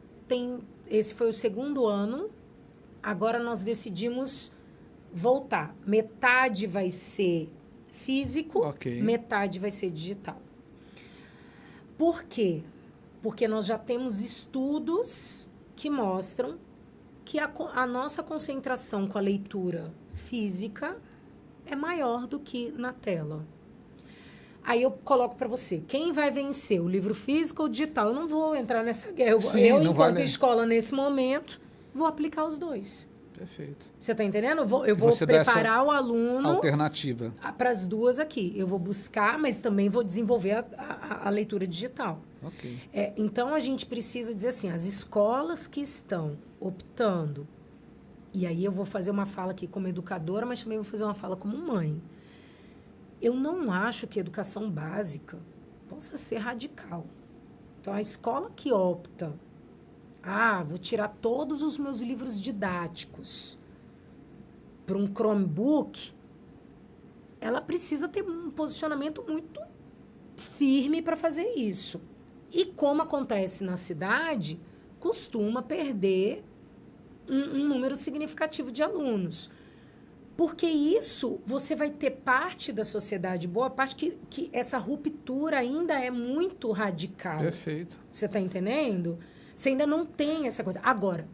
esse foi o segundo ano, agora nós decidimos voltar. Metade vai ser físico, metade vai ser digital. Por quê? Porque nós já temos estudos que mostram que a nossa concentração com a leitura física é maior do que na tela. Aí eu coloco para você, quem vai vencer, o livro físico ou o digital? Eu não vou entrar nessa guerra. Eu enquanto escola, nesse momento, vou aplicar os dois. Perfeito. Você está entendendo? Eu vou preparar o aluno... alternativa. Para as duas aqui. Eu vou buscar, mas também vou desenvolver a leitura digital. Então, a gente precisa dizer assim, as escolas que estão optando, e aí eu vou fazer uma fala aqui como educadora, mas também vou fazer uma fala como mãe. Eu não acho que a educação básica possa ser radical. Então, a escola que opta, vou tirar todos os meus livros didáticos para um Chromebook, ela precisa ter um posicionamento muito firme para fazer isso. E como acontece na cidade, costuma perder um número significativo de alunos. Porque isso, você vai ter parte da sociedade, boa parte, que essa ruptura ainda é muito radical. Perfeito. Você está entendendo? Você ainda não tem essa coisa. Agora,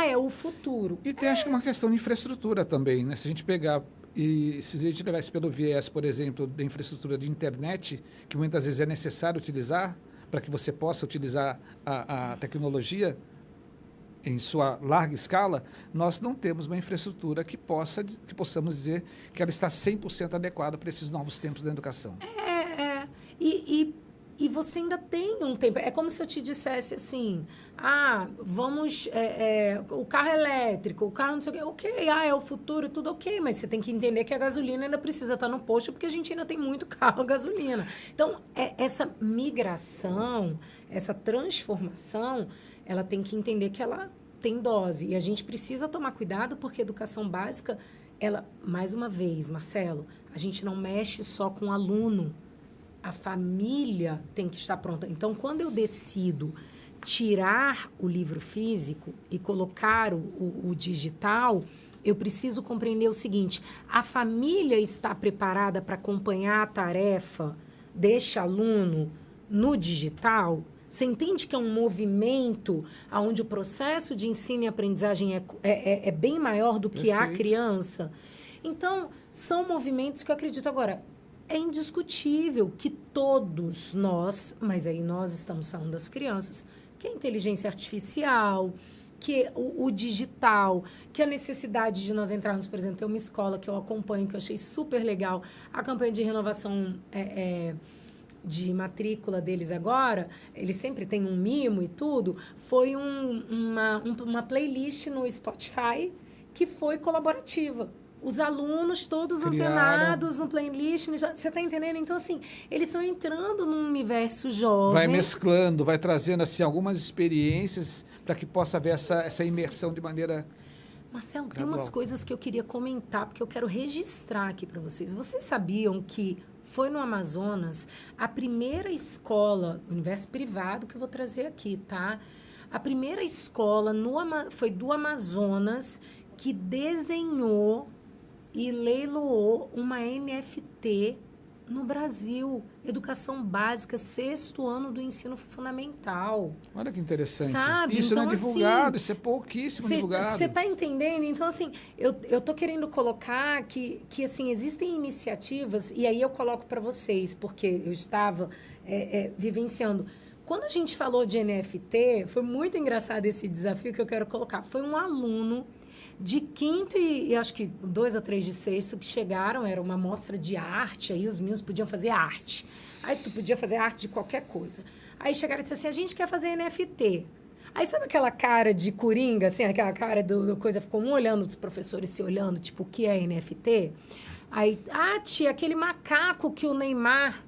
é o futuro. E tem, acho que, uma questão de infraestrutura também, né? Se a gente pegar e se a gente levar isso pelo viés, por exemplo, da infraestrutura de internet, que muitas vezes é necessário utilizar para que você possa utilizar a tecnologia em sua larga escala, nós não temos uma infraestrutura que possamos dizer que ela está 100% adequada para esses novos tempos da educação. E você ainda tem um tempo. É como se eu te dissesse assim, vamos... o carro elétrico, o carro não sei o quê. É o futuro, tudo ok. Mas você tem que entender que a gasolina ainda precisa estar no posto, porque a gente ainda tem muito carro a gasolina. Então, essa migração, essa transformação, ela tem que entender que ela tem dose. E a gente precisa tomar cuidado, porque a educação básica, ela, mais uma vez, Marcelo, a gente não mexe só com o aluno. A família tem que estar pronta. Então, quando eu decido tirar o livro físico e colocar o digital, eu preciso compreender o seguinte: a família está preparada para acompanhar a tarefa deste aluno no digital? Você entende que é um movimento onde o processo de ensino e aprendizagem é bem maior do que a criança? Então, são movimentos que eu acredito. Agora, é indiscutível que todos nós, mas aí nós estamos falando das crianças, que a inteligência artificial, que o digital, que a necessidade de nós entrarmos, por exemplo, tem uma escola que eu acompanho, que eu achei super legal, a campanha de renovação de matrícula deles agora, eles sempre têm um mimo e tudo, foi uma playlist no Spotify que foi colaborativa. Os alunos todos antenados no playlist, você está entendendo? Então, assim, eles estão entrando num universo jovem. Vai mesclando, vai trazendo assim, algumas experiências para que possa haver essa imersão de maneira... Marcelo, tem umas coisas que eu queria comentar, porque eu quero registrar aqui para vocês. Vocês sabiam que foi no Amazonas a primeira escola, universo privado que eu vou trazer aqui, tá? A primeira escola foi do Amazonas que desenhou e leiloou uma NFT no Brasil. Educação básica, 6º ano do ensino fundamental. Olha que interessante. Sabe? Isso então, não é divulgado, assim, isso é pouquíssimo divulgado. Você está entendendo? Então, assim, eu tô querendo colocar que assim, existem iniciativas, e aí eu coloco para vocês, porque eu estava vivenciando. Quando a gente falou de NFT, foi muito engraçado esse desafio que eu quero colocar. Foi um aluno de 5º e acho que 2 ou 3 de 6º que chegaram, era uma mostra de arte, aí os meninos podiam fazer arte. Aí tu podia fazer arte de qualquer coisa. Aí chegaram e disseram assim, a gente quer fazer NFT. Aí sabe aquela cara de coringa, assim, aquela cara do coisa, ficou um olhando, os professores se olhando, tipo, o que é NFT? Aí, tia, aquele macaco que o Neymar...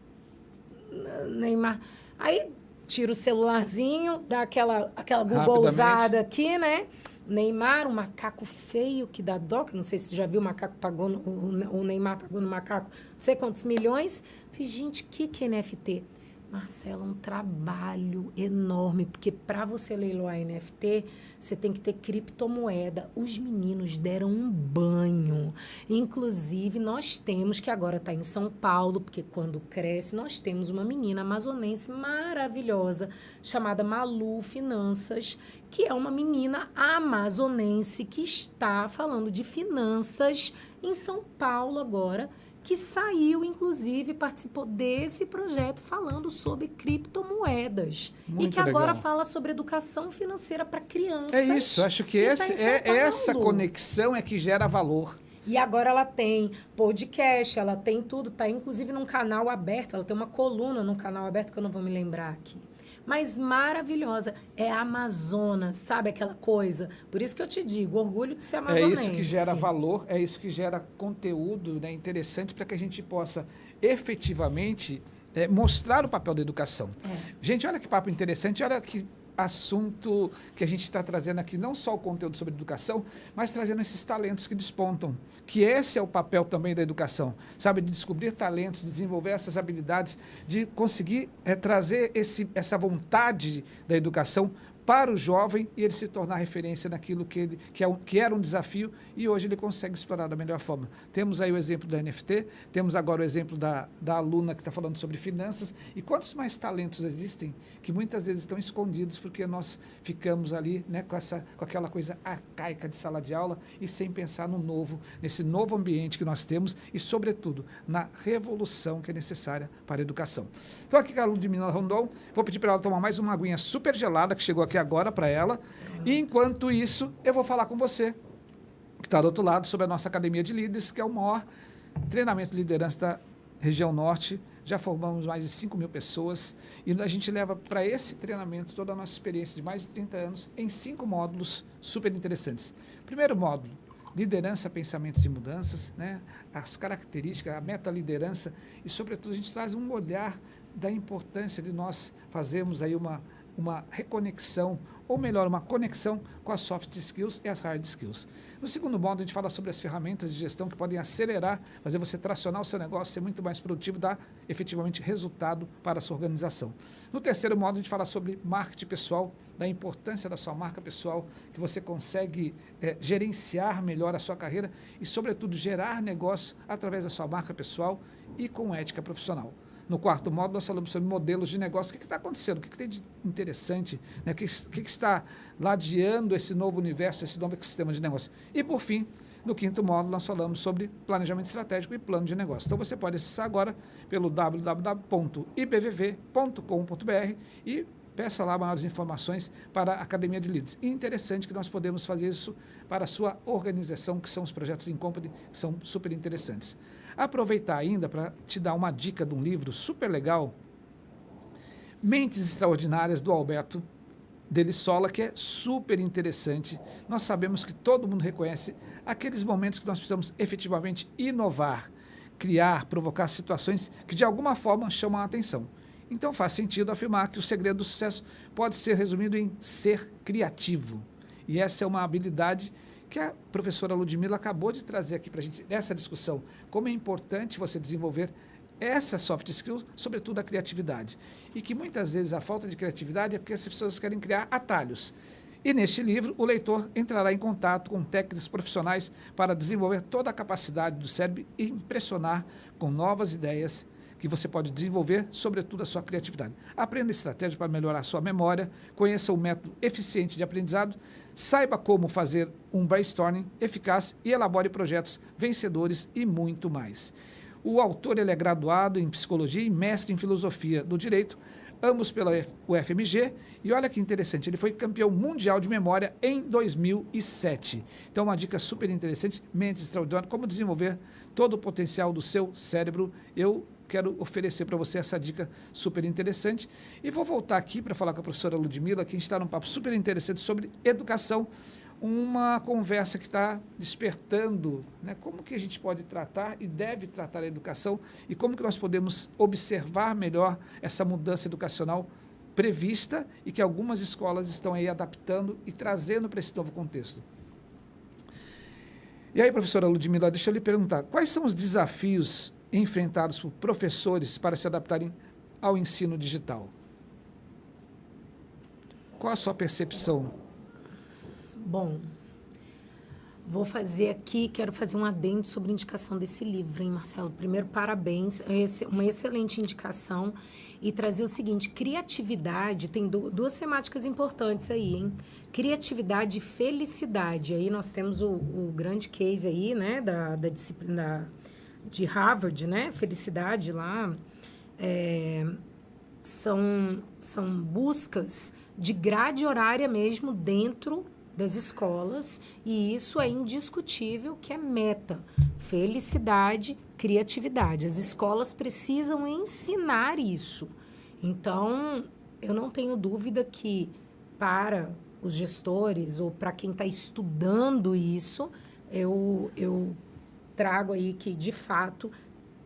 Aí tira o celularzinho, dá aquela Googleizada aqui, né? Neymar, um macaco feio que dá dó, que não sei se você já viu, o macaco pagou, o Neymar pagou no macaco não sei quantos milhões. Falei, gente, o que é NFT? Marcelo, um trabalho enorme, porque para você leiloar NFT, você tem que ter criptomoeda. Os meninos deram um banho. Inclusive, nós temos, que agora está em São Paulo, porque quando cresce, nós temos uma menina amazonense maravilhosa, chamada Malu Finanças, que é uma menina amazonense que está falando de finanças em São Paulo agora, que saiu, inclusive, participou desse projeto falando sobre criptomoedas. Muito e que agora legal. fala sobre educação financeira para crianças. É isso, acho que essa conexão é que gera valor. E agora ela tem podcast, ela tem tudo, tá inclusive num canal aberto, ela tem uma coluna num canal aberto que eu não vou me lembrar aqui. Mas maravilhosa. É Amazonas, sabe aquela coisa? Por isso que eu te digo, orgulho de ser amazonense. É isso que gera valor, é isso que gera conteúdo, né, interessante para que a gente possa efetivamente mostrar o papel da educação. Gente, olha que papo interessante, olha que assunto que a gente está trazendo aqui, não só o conteúdo sobre educação, mas trazendo esses talentos que despontam, que esse é o papel também da educação, sabe, de descobrir talentos, desenvolver essas habilidades, de conseguir trazer essa vontade da educação para o jovem e ele se tornar referência naquilo que era um desafio e hoje ele consegue explorar da melhor forma. Temos aí o exemplo da NFT, temos agora o exemplo da aluna que está falando sobre finanças e quantos mais talentos existem que muitas vezes estão escondidos porque nós ficamos ali, né, com aquela coisa arcaica de sala de aula e sem pensar no novo, nesse novo ambiente que nós temos e, sobretudo, na revolução que é necessária para a educação. Estou aqui com a Ludmila Rondon, vou pedir para ela tomar mais uma aguinha super gelada que chegou aqui agora para ela. E enquanto isso, eu vou falar com você, que está do outro lado, sobre a nossa Academia de Líderes, que é o maior treinamento de liderança da região norte. Já formamos mais de 5.000 pessoas e a gente leva para esse treinamento toda a nossa experiência de mais de 30 anos em 5 módulos super interessantes. Primeiro módulo, liderança, pensamentos e mudanças, né? As características, a meta-liderança e, sobretudo, a gente traz um olhar da importância de nós fazermos aí uma reconexão, ou melhor, uma conexão com as soft skills e as hard skills. No segundo módulo, a gente fala sobre as ferramentas de gestão que podem acelerar, fazer você tracionar o seu negócio, ser muito mais produtivo, dar efetivamente resultado para a sua organização. No terceiro módulo, a gente fala sobre marketing pessoal, da importância da sua marca pessoal, que você consegue gerenciar melhor a sua carreira e, sobretudo, gerar negócio através da sua marca pessoal e com ética profissional. No quarto módulo, nós falamos sobre modelos de negócio. O que está acontecendo? O que tem de interessante? Né? O que está ladeando esse novo universo, esse novo ecossistema de negócio? E, por fim, no quinto módulo, nós falamos sobre planejamento estratégico e plano de negócio. Então, você pode acessar agora pelo www.ipvv.com.br e peça lá maiores informações para a Academia de Líderes. E interessante que nós podemos fazer isso para a sua organização, que são os projetos in company, que são super interessantes. Aproveitar ainda para te dar uma dica de um livro super legal, Mentes Extraordinárias, do Alberto Delissola, que é super interessante. Nós sabemos que todo mundo reconhece aqueles momentos que nós precisamos efetivamente inovar, criar, provocar situações que de alguma forma chamam a atenção. Então faz sentido afirmar que o segredo do sucesso pode ser resumido em ser criativo. E essa é uma habilidade que a professora Ludmila acabou de trazer aqui para a gente, nessa discussão, como é importante você desenvolver essa soft skills, sobretudo a criatividade. E que muitas vezes a falta de criatividade é porque as pessoas querem criar atalhos. E neste livro, o leitor entrará em contato com técnicas profissionais para desenvolver toda a capacidade do cérebro e impressionar com novas ideias que você pode desenvolver, sobretudo a sua criatividade. Aprenda estratégias para melhorar a sua memória, conheça o método eficiente de aprendizado, saiba como fazer um brainstorming eficaz e elabore projetos vencedores e muito mais. O autor ele é graduado em psicologia e mestre em filosofia do direito, ambos pela UFMG, e olha que interessante, ele foi campeão mundial de memória em 2007. Então, uma dica super interessante, Mentes Extraordinárias, como desenvolver todo o potencial do seu cérebro. Eu quero oferecer para você essa dica super interessante. E vou voltar aqui para falar com a professora Ludmila, que a gente está num papo super interessante sobre educação, uma conversa que está despertando, né, como que a gente pode tratar e deve tratar a educação e como que nós podemos observar melhor essa mudança educacional prevista e que algumas escolas estão aí adaptando e trazendo para esse novo contexto. E aí, professora Ludmila, deixa eu lhe perguntar, quais são os desafios enfrentados por professores para se adaptarem ao ensino digital? Qual a sua percepção? Bom, vou fazer aqui, quero fazer um adendo sobre a indicação desse livro, hein, Marcelo? Primeiro, parabéns, uma excelente indicação. E trazer o seguinte, criatividade, tem duas temáticas importantes aí, hein? Criatividade e felicidade. Aí nós temos o grande case aí, né, da disciplina de Harvard, né? Felicidade lá. São buscas de grade horária mesmo dentro das escolas, e isso é indiscutível que é meta. Felicidade, criatividade. As escolas precisam ensinar isso. Então, eu não tenho dúvida que para os gestores ou para quem está estudando isso, eu trago aí que, de fato,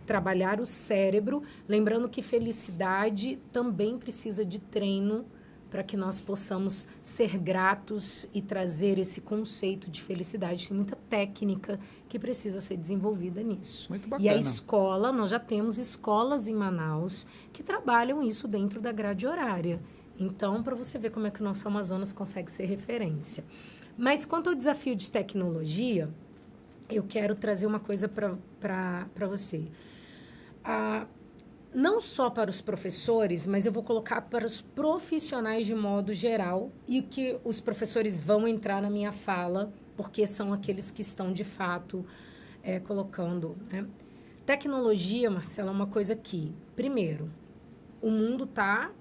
trabalhar o cérebro, lembrando que felicidade também precisa de treino para que nós possamos ser gratos e trazer esse conceito de felicidade. Tem muita técnica que precisa ser desenvolvida nisso. Muito bacana. E a escola, nós já temos escolas em Manaus que trabalham isso dentro da grade horária. Então, para você ver como é que o nosso Amazonas consegue ser referência. Mas quanto ao desafio de tecnologia, eu quero trazer uma coisa para você. Não só para os professores, mas eu vou colocar para os profissionais de modo geral, e que os professores vão entrar na minha fala, porque são aqueles que estão, de fato, colocando, né? Tecnologia, Marcela, é uma coisa que, primeiro, o mundo está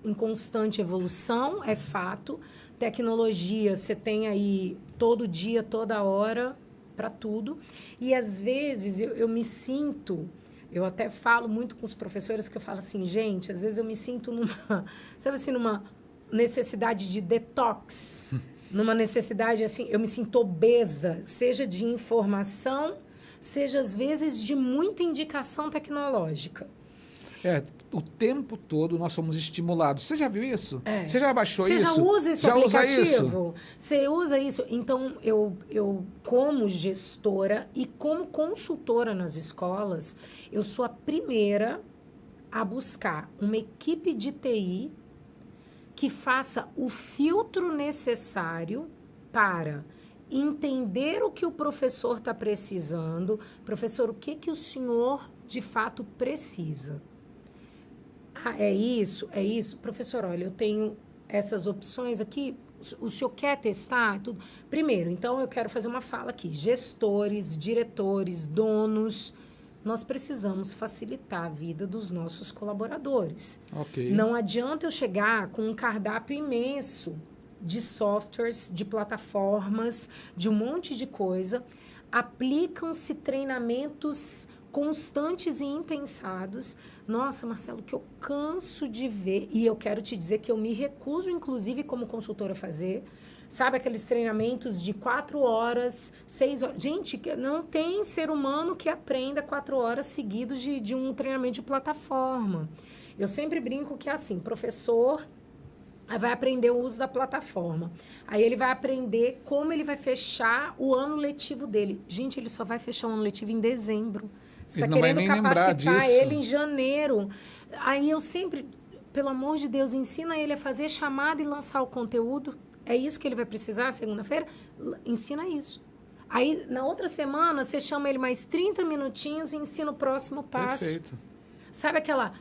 em constante evolução, é fato. Tecnologia, você tem aí todo dia, toda hora, para tudo. E, às vezes, eu me sinto... Eu até falo muito com os professores que eu falo assim, gente, às vezes eu me sinto numa, sabe assim, numa necessidade de detox, numa necessidade, assim, eu me sinto obesa, seja de informação, seja, às vezes, de muita indicação tecnológica. O tempo todo nós somos estimulados. Você já viu isso? Você já baixou isso? Você já usa esse aplicativo? Você usa isso? Então, eu, como gestora e como consultora nas escolas, eu sou a primeira a buscar uma equipe de TI que faça o filtro necessário para entender o que o professor está precisando. Professor, o que o senhor, de fato, precisa? É isso. Professor, olha, eu tenho essas opções aqui, o senhor quer testar? Tudo. Primeiro, então, eu quero fazer uma fala aqui. Gestores, diretores, donos, nós precisamos facilitar a vida dos nossos colaboradores. Ok. Não adianta eu chegar com um cardápio imenso de softwares, de plataformas, de um monte de coisa. Aplicam-se treinamentos constantes e impensados. Nossa, Marcelo, que eu canso de ver, e eu quero te dizer que eu me recuso, inclusive, como consultora, a fazer. Sabe aqueles treinamentos de 4 horas, 6 horas? Gente, não tem ser humano que aprenda 4 horas seguidos de um treinamento de plataforma. Eu sempre brinco que é assim, professor vai aprender o uso da plataforma. Aí ele vai aprender como ele vai fechar o ano letivo dele. Gente, ele só vai fechar o ano letivo em dezembro. Você está querendo capacitar ele em janeiro. Aí eu sempre, pelo amor de Deus, ensina ele a fazer chamada e lançar o conteúdo. É isso que ele vai precisar segunda-feira? Ensina isso. Aí, na outra semana, você chama ele mais 30 minutinhos e ensina o próximo passo. Perfeito. Sabe aquela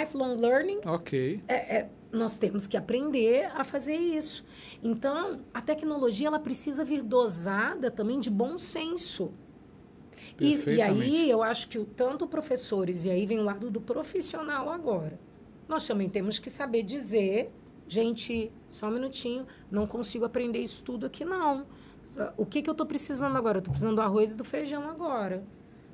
lifelong learning? Ok. Nós temos que aprender a fazer isso. Então, a tecnologia ela precisa vir dosada também de bom senso. E aí, eu acho que tanto professores, e aí vem o lado do profissional agora, nós também temos que saber dizer, gente, só um minutinho, não consigo aprender isso tudo aqui, não. O que eu estou precisando agora? Eu estou precisando do arroz e do feijão agora.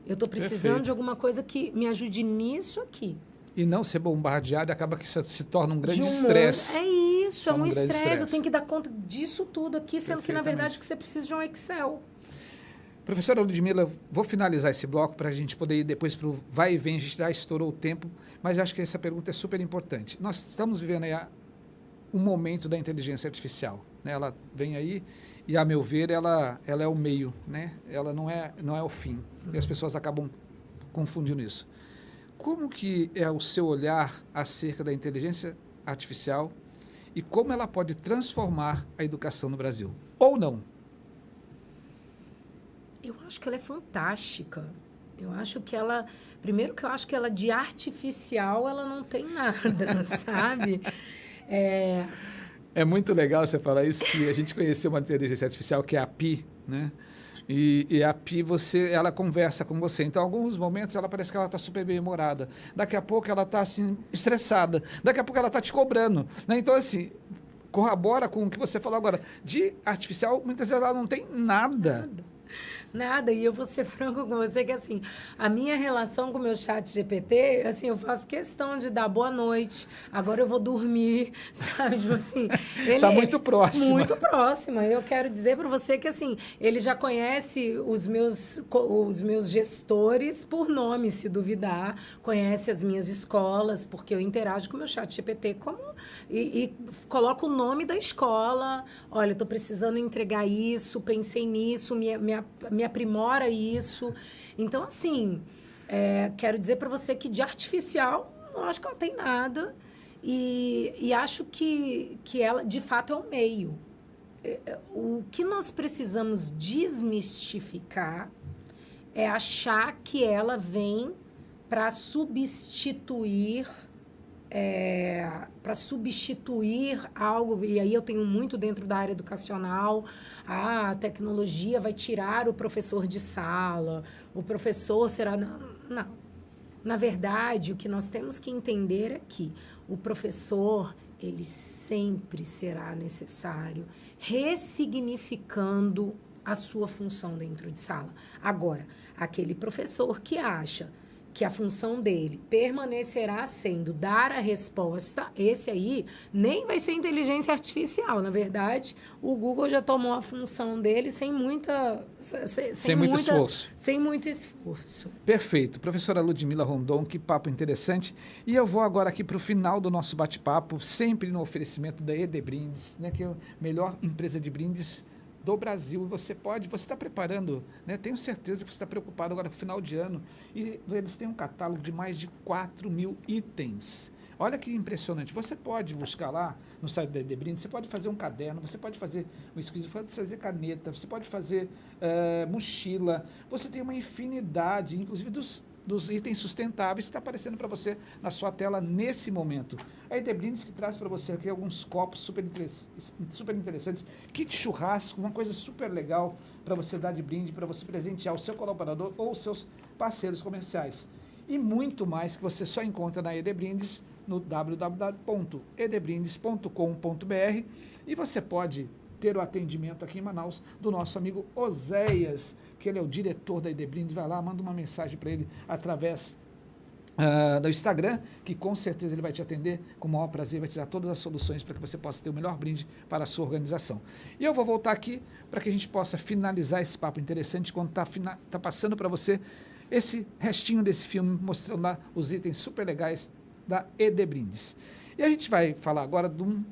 Eu estou precisando de alguma coisa que me ajude nisso aqui. E não ser bombardeado acaba que se torna um grande estresse. É isso, é um estresse. Eu tenho que dar conta disso tudo aqui, sendo que, na verdade, que você precisa de um Excel. Professora Ludmila, vou finalizar esse bloco para a gente poder ir depois para o vai e vem. A gente já estourou o tempo, mas acho que essa pergunta é super importante. Nós estamos vivendo aí um momento da inteligência artificial, né? Ela vem aí e, a meu ver, ela é o meio, né? Ela não é o fim. E as pessoas acabam confundindo isso. Como que é o seu olhar acerca da inteligência artificial e como ela pode transformar a educação no Brasil? Ou não? Eu acho que ela é fantástica. Eu acho que ela... Primeiro que eu acho que ela de artificial, ela não tem nada, sabe? É muito legal você falar isso, que a gente conheceu uma inteligência artificial que é a Pi, né? E a Pi, ela conversa com você. Então, em alguns momentos, ela parece que ela está super bem-humorada. Daqui a pouco, ela está, assim, estressada. Daqui a pouco, ela está te cobrando, né? Então, assim, corrobora com o que você falou agora. De artificial, muitas vezes, ela não tem nada. Nada, e eu vou ser franco com você que, assim, a minha relação com o meu chat GPT, assim, eu faço questão de dar boa noite, agora eu vou dormir, sabe? Tipo assim... Ele tá muito próxima. Muito próxima. Eu quero dizer para você que, assim, ele já conhece os meus gestores por nome, se duvidar, conhece as minhas escolas, porque eu interajo com o meu chat GPT e coloco o nome da escola, olha, estou precisando entregar isso, pensei nisso, me aprimora isso. Então, assim, quero dizer para você que de artificial, não acho que ela tem nada. E acho que ela, de fato, é o meio. O que nós precisamos desmistificar é achar que ela vem para substituir algo, e aí eu tenho muito dentro da área educacional, a tecnologia vai tirar o professor de sala, o professor será... Não. Na verdade, o que nós temos que entender é que o professor, ele sempre será necessário, ressignificando a sua função dentro de sala. Agora, aquele professor que acha que a função dele permanecerá sendo dar a resposta, esse aí nem vai ser inteligência artificial. Na verdade, o Google já tomou a função dele sem muito esforço. Perfeito. Professora Ludmila Rondon, que papo interessante. E eu vou agora aqui para o final do nosso bate-papo, sempre no oferecimento da ED Brindes, né, que é a melhor empresa de brindes do Brasil. Você está preparando, né? Tenho certeza que você está preocupado agora com o final de ano. E eles têm um catálogo de mais de 4.000 itens. Olha que impressionante. Você pode buscar lá no site da ED Brindes, você pode fazer um caderno, você pode fazer um esquizo, você pode fazer caneta, você pode fazer mochila. Você tem uma infinidade, inclusive dos dos itens sustentáveis que está aparecendo para você na sua tela nesse momento. A ED Brindes que traz para você aqui alguns copos super interessantes, kit churrasco, uma coisa super legal para você dar de brinde, para você presentear o seu colaborador ou os seus parceiros comerciais. E muito mais que você só encontra na ED Brindes no www.edbrindes.com.br e você pode ter o atendimento aqui em Manaus do nosso amigo Oséias, que ele é o diretor da ED Brindes. Vai lá, manda uma mensagem para ele através do Instagram, que com certeza ele vai te atender com o maior prazer, vai te dar todas as soluções para que você possa ter o melhor brinde para a sua organização. E eu vou voltar aqui para que a gente possa finalizar esse papo interessante quando tá passando para você esse restinho desse filme, mostrando lá os itens super legais da ED Brindes. E a gente vai falar agora de um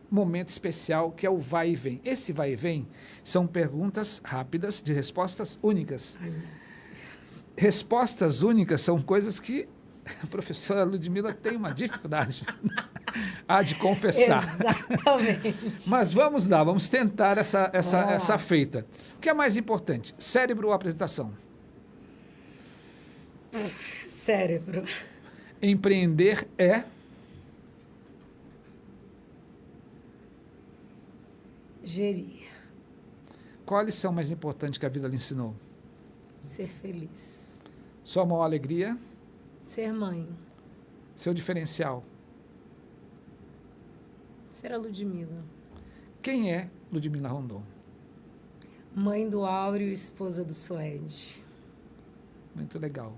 momento especial que é o vai e vem. Esse vai e vem são perguntas rápidas de respostas únicas. Ai, meu Deus. Respostas únicas são coisas que a professora Ludmila tem uma dificuldade há de confessar. Exatamente. Mas vamos lá, vamos tentar essa feita. O que é mais importante, cérebro ou apresentação? Cérebro. Empreender é... Gerir. Qual a lição mais importante que a vida lhe ensinou? Ser feliz. Sua maior alegria? Ser mãe. Seu diferencial? Ser a Ludmila. Quem é Ludmila Rondon? Mãe do Áureo e esposa do Suede. Muito legal.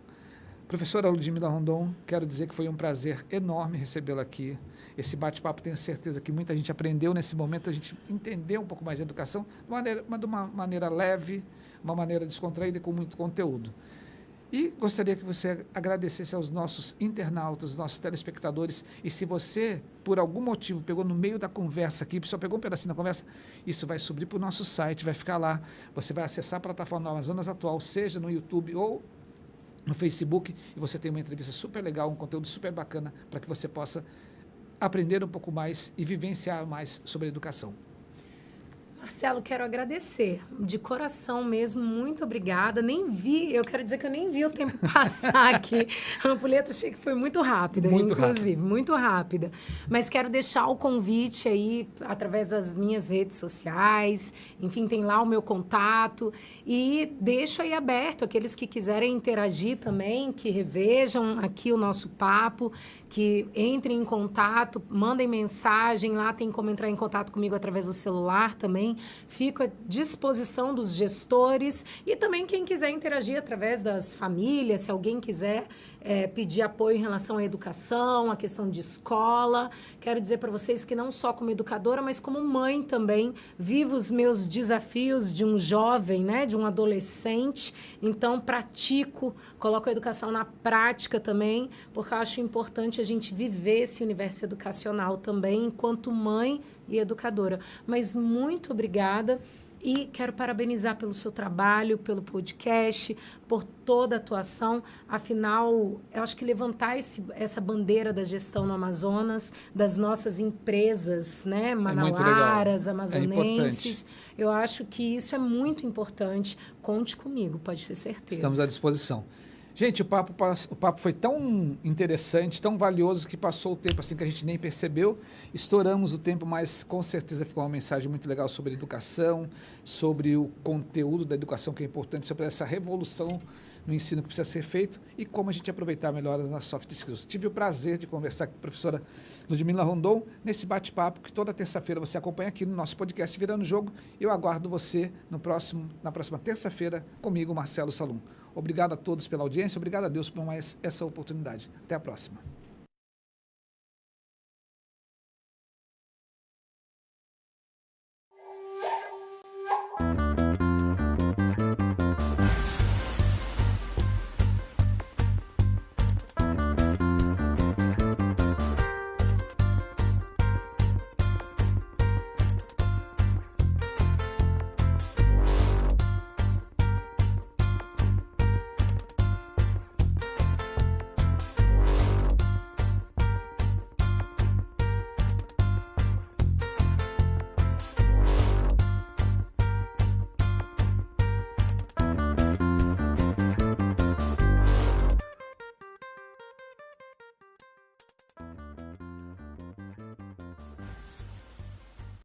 Professora Ludmila Rondon, quero dizer que foi um prazer enorme recebê-la aqui. Esse bate-papo, tenho certeza que muita gente aprendeu nesse momento, a gente entendeu um pouco mais a educação, de uma maneira leve, uma maneira descontraída e com muito conteúdo. E gostaria que você agradecesse aos nossos internautas, nossos telespectadores, e se você, por algum motivo, pegou no meio da conversa aqui, só pegou um pedacinho da conversa, isso vai subir para o nosso site, vai ficar lá, você vai acessar a plataforma Amazonas Atual, seja no YouTube ou no Facebook, e você tem uma entrevista super legal, um conteúdo super bacana, para que você possa aprender um pouco mais e vivenciar mais sobre a educação. Marcelo, quero agradecer, de coração mesmo, muito obrigada. Nem vi, eu quero dizer que eu nem vi o tempo passar aqui. A ampulheta achei que foi muito rápida, muito rápida. Mas quero deixar o convite aí, através das minhas redes sociais, enfim, tem lá o meu contato. E deixo aí aberto aqueles que quiserem interagir também, que revejam aqui o nosso papo, que entrem em contato, mandem mensagem, lá tem como entrar em contato comigo através do celular também. Fico à disposição dos gestores e também quem quiser interagir através das famílias, se alguém quiser pedir apoio em relação à educação, à questão de escola. Quero dizer para vocês que não só como educadora, mas como mãe também, vivo os meus desafios de um jovem, né, de um adolescente. Então, pratico, coloco a educação na prática também, porque eu acho importante a gente viver esse universo educacional também, enquanto mãe e educadora. Mas muito obrigada. E quero parabenizar pelo seu trabalho, pelo podcast, por toda a atuação. Afinal, eu acho que levantar essa bandeira da gestão no Amazonas, das nossas empresas, né, manauaras, amazonenses, eu acho que isso é muito importante. Conte comigo, pode ter certeza. Estamos à disposição. Gente, o papo foi tão interessante, tão valioso, que passou o tempo assim que a gente nem percebeu. Estouramos o tempo, mas com certeza ficou uma mensagem muito legal sobre educação, sobre o conteúdo da educação que é importante, sobre essa revolução no ensino que precisa ser feito e como a gente aproveitar melhor as nossas soft skills. Tive o prazer de conversar com a professora Ludmila Rondon nesse bate-papo que toda terça-feira você acompanha aqui no nosso podcast Virando o Jogo. Eu aguardo você na próxima terça-feira comigo, Marcelo Salum. Obrigado a todos pela audiência, obrigado a Deus por mais essa oportunidade. Até a próxima.